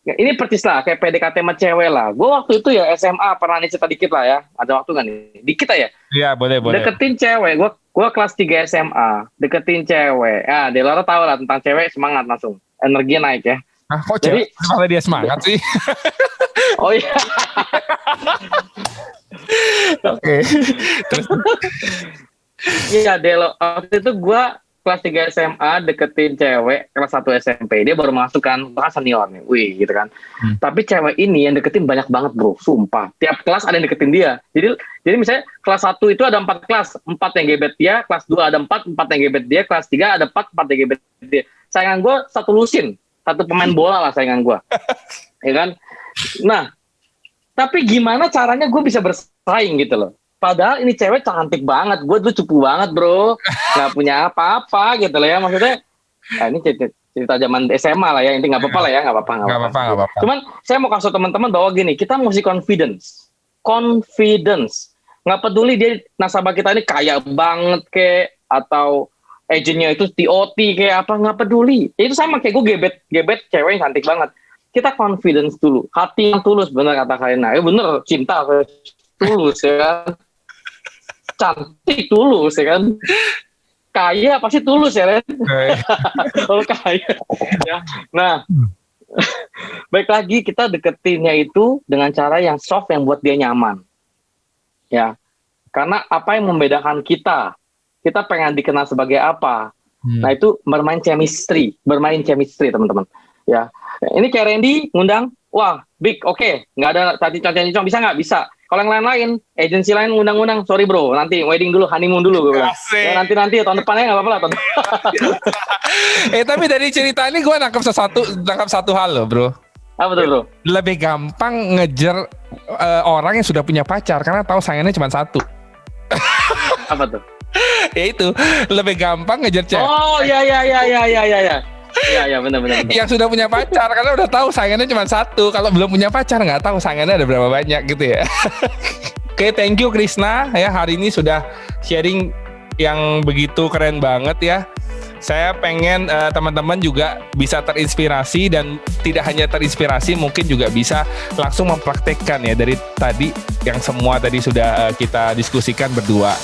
ini persis lah kayak PDKT sama cewek lah. Gue waktu itu ya SMA pernah nih cerita dikit lah ya. Ada waktu nggak nih? Dikit aja. Iya boleh. Deketin cewek. Gue kelas 3 SMA. Deketin cewek. Delora tahu lah tentang cewek, semangat langsung. Energinya naik ya. Kok cewek malah dia semangat sih? Oh iya. Oke. Terus? Iya Del. Waktu itu gue kelas 3 SMA deketin cewek kelas 1 SMP. Dia baru masuk kan, bahkan senior nih. Wih, gitu kan. Tapi cewek ini yang deketin banyak banget, bro. Sumpah. Tiap kelas ada yang deketin dia. Jadi misalnya kelas 1 itu ada 4 kelas. 4 yang gebet dia. Kelas 2 ada 4 yang gebet dia. Kelas 3 ada 4 yang gebet dia. Saingan gue satu lusin. Satu pemain bola lah saingan gue. Ya kan? Nah, tapi gimana caranya gue bisa bersaing gitu loh. Padahal ini cewek cantik banget, gue dulu cupu banget bro, nggak punya apa-apa gitu loh ya, maksudnya, ini cerita zaman SMA lah ya, intinya nggak apa-apa lah ya, nggak apa-apa. Cuman saya mau kasih teman-teman bahwa gini, kita mesti confidence, nggak peduli dia nasabah kita ini kaya banget kayak atau agentnya itu TOT kayak apa, nggak peduli, itu sama kayak gue gebet cewek yang cantik banget, kita confidence dulu, hati yang tulus, bener kata Karina, ya bener cinta tulus ya kan. Cantik tulus ya kan, kaya pasti tulus ya kan. Kalau kaya ya. Nah, baik lagi kita deketinnya itu dengan cara yang soft yang buat dia nyaman ya, karena apa yang membedakan kita pengen dikenal sebagai apa. Nah itu bermain chemistry teman-teman ya. Ini kayak Randy ngundang, wah big, oke. Nggak ada tadi bisa nggak bisa. Kalau yang lain, agensi lain ngundang-ngundang, sorry bro, nanti wedding dulu, honeymoon dulu, gue bilang. Ya, nanti tahun depannya nggak apa-apa lah. Tapi dari cerita ini gue nangkap satu hal loh bro. Apa tuh bro? Lebih gampang ngejar orang yang sudah punya pacar karena tahu sayangannya cuma satu. Apa tuh? Ya itu, lebih gampang ngejar cewek. Oh iya. Iya benar. Yang sudah punya pacar karena udah tahu sayangannya cuma satu. Kalau belum punya pacar nggak tahu sayangannya ada berapa banyak gitu ya. Oke, thank you Krisna ya, hari ini sudah sharing yang begitu keren banget ya. Saya pengen teman-teman juga bisa terinspirasi, dan tidak hanya terinspirasi, mungkin juga bisa langsung mempraktekkan ya dari tadi yang semua tadi sudah kita diskusikan berdua.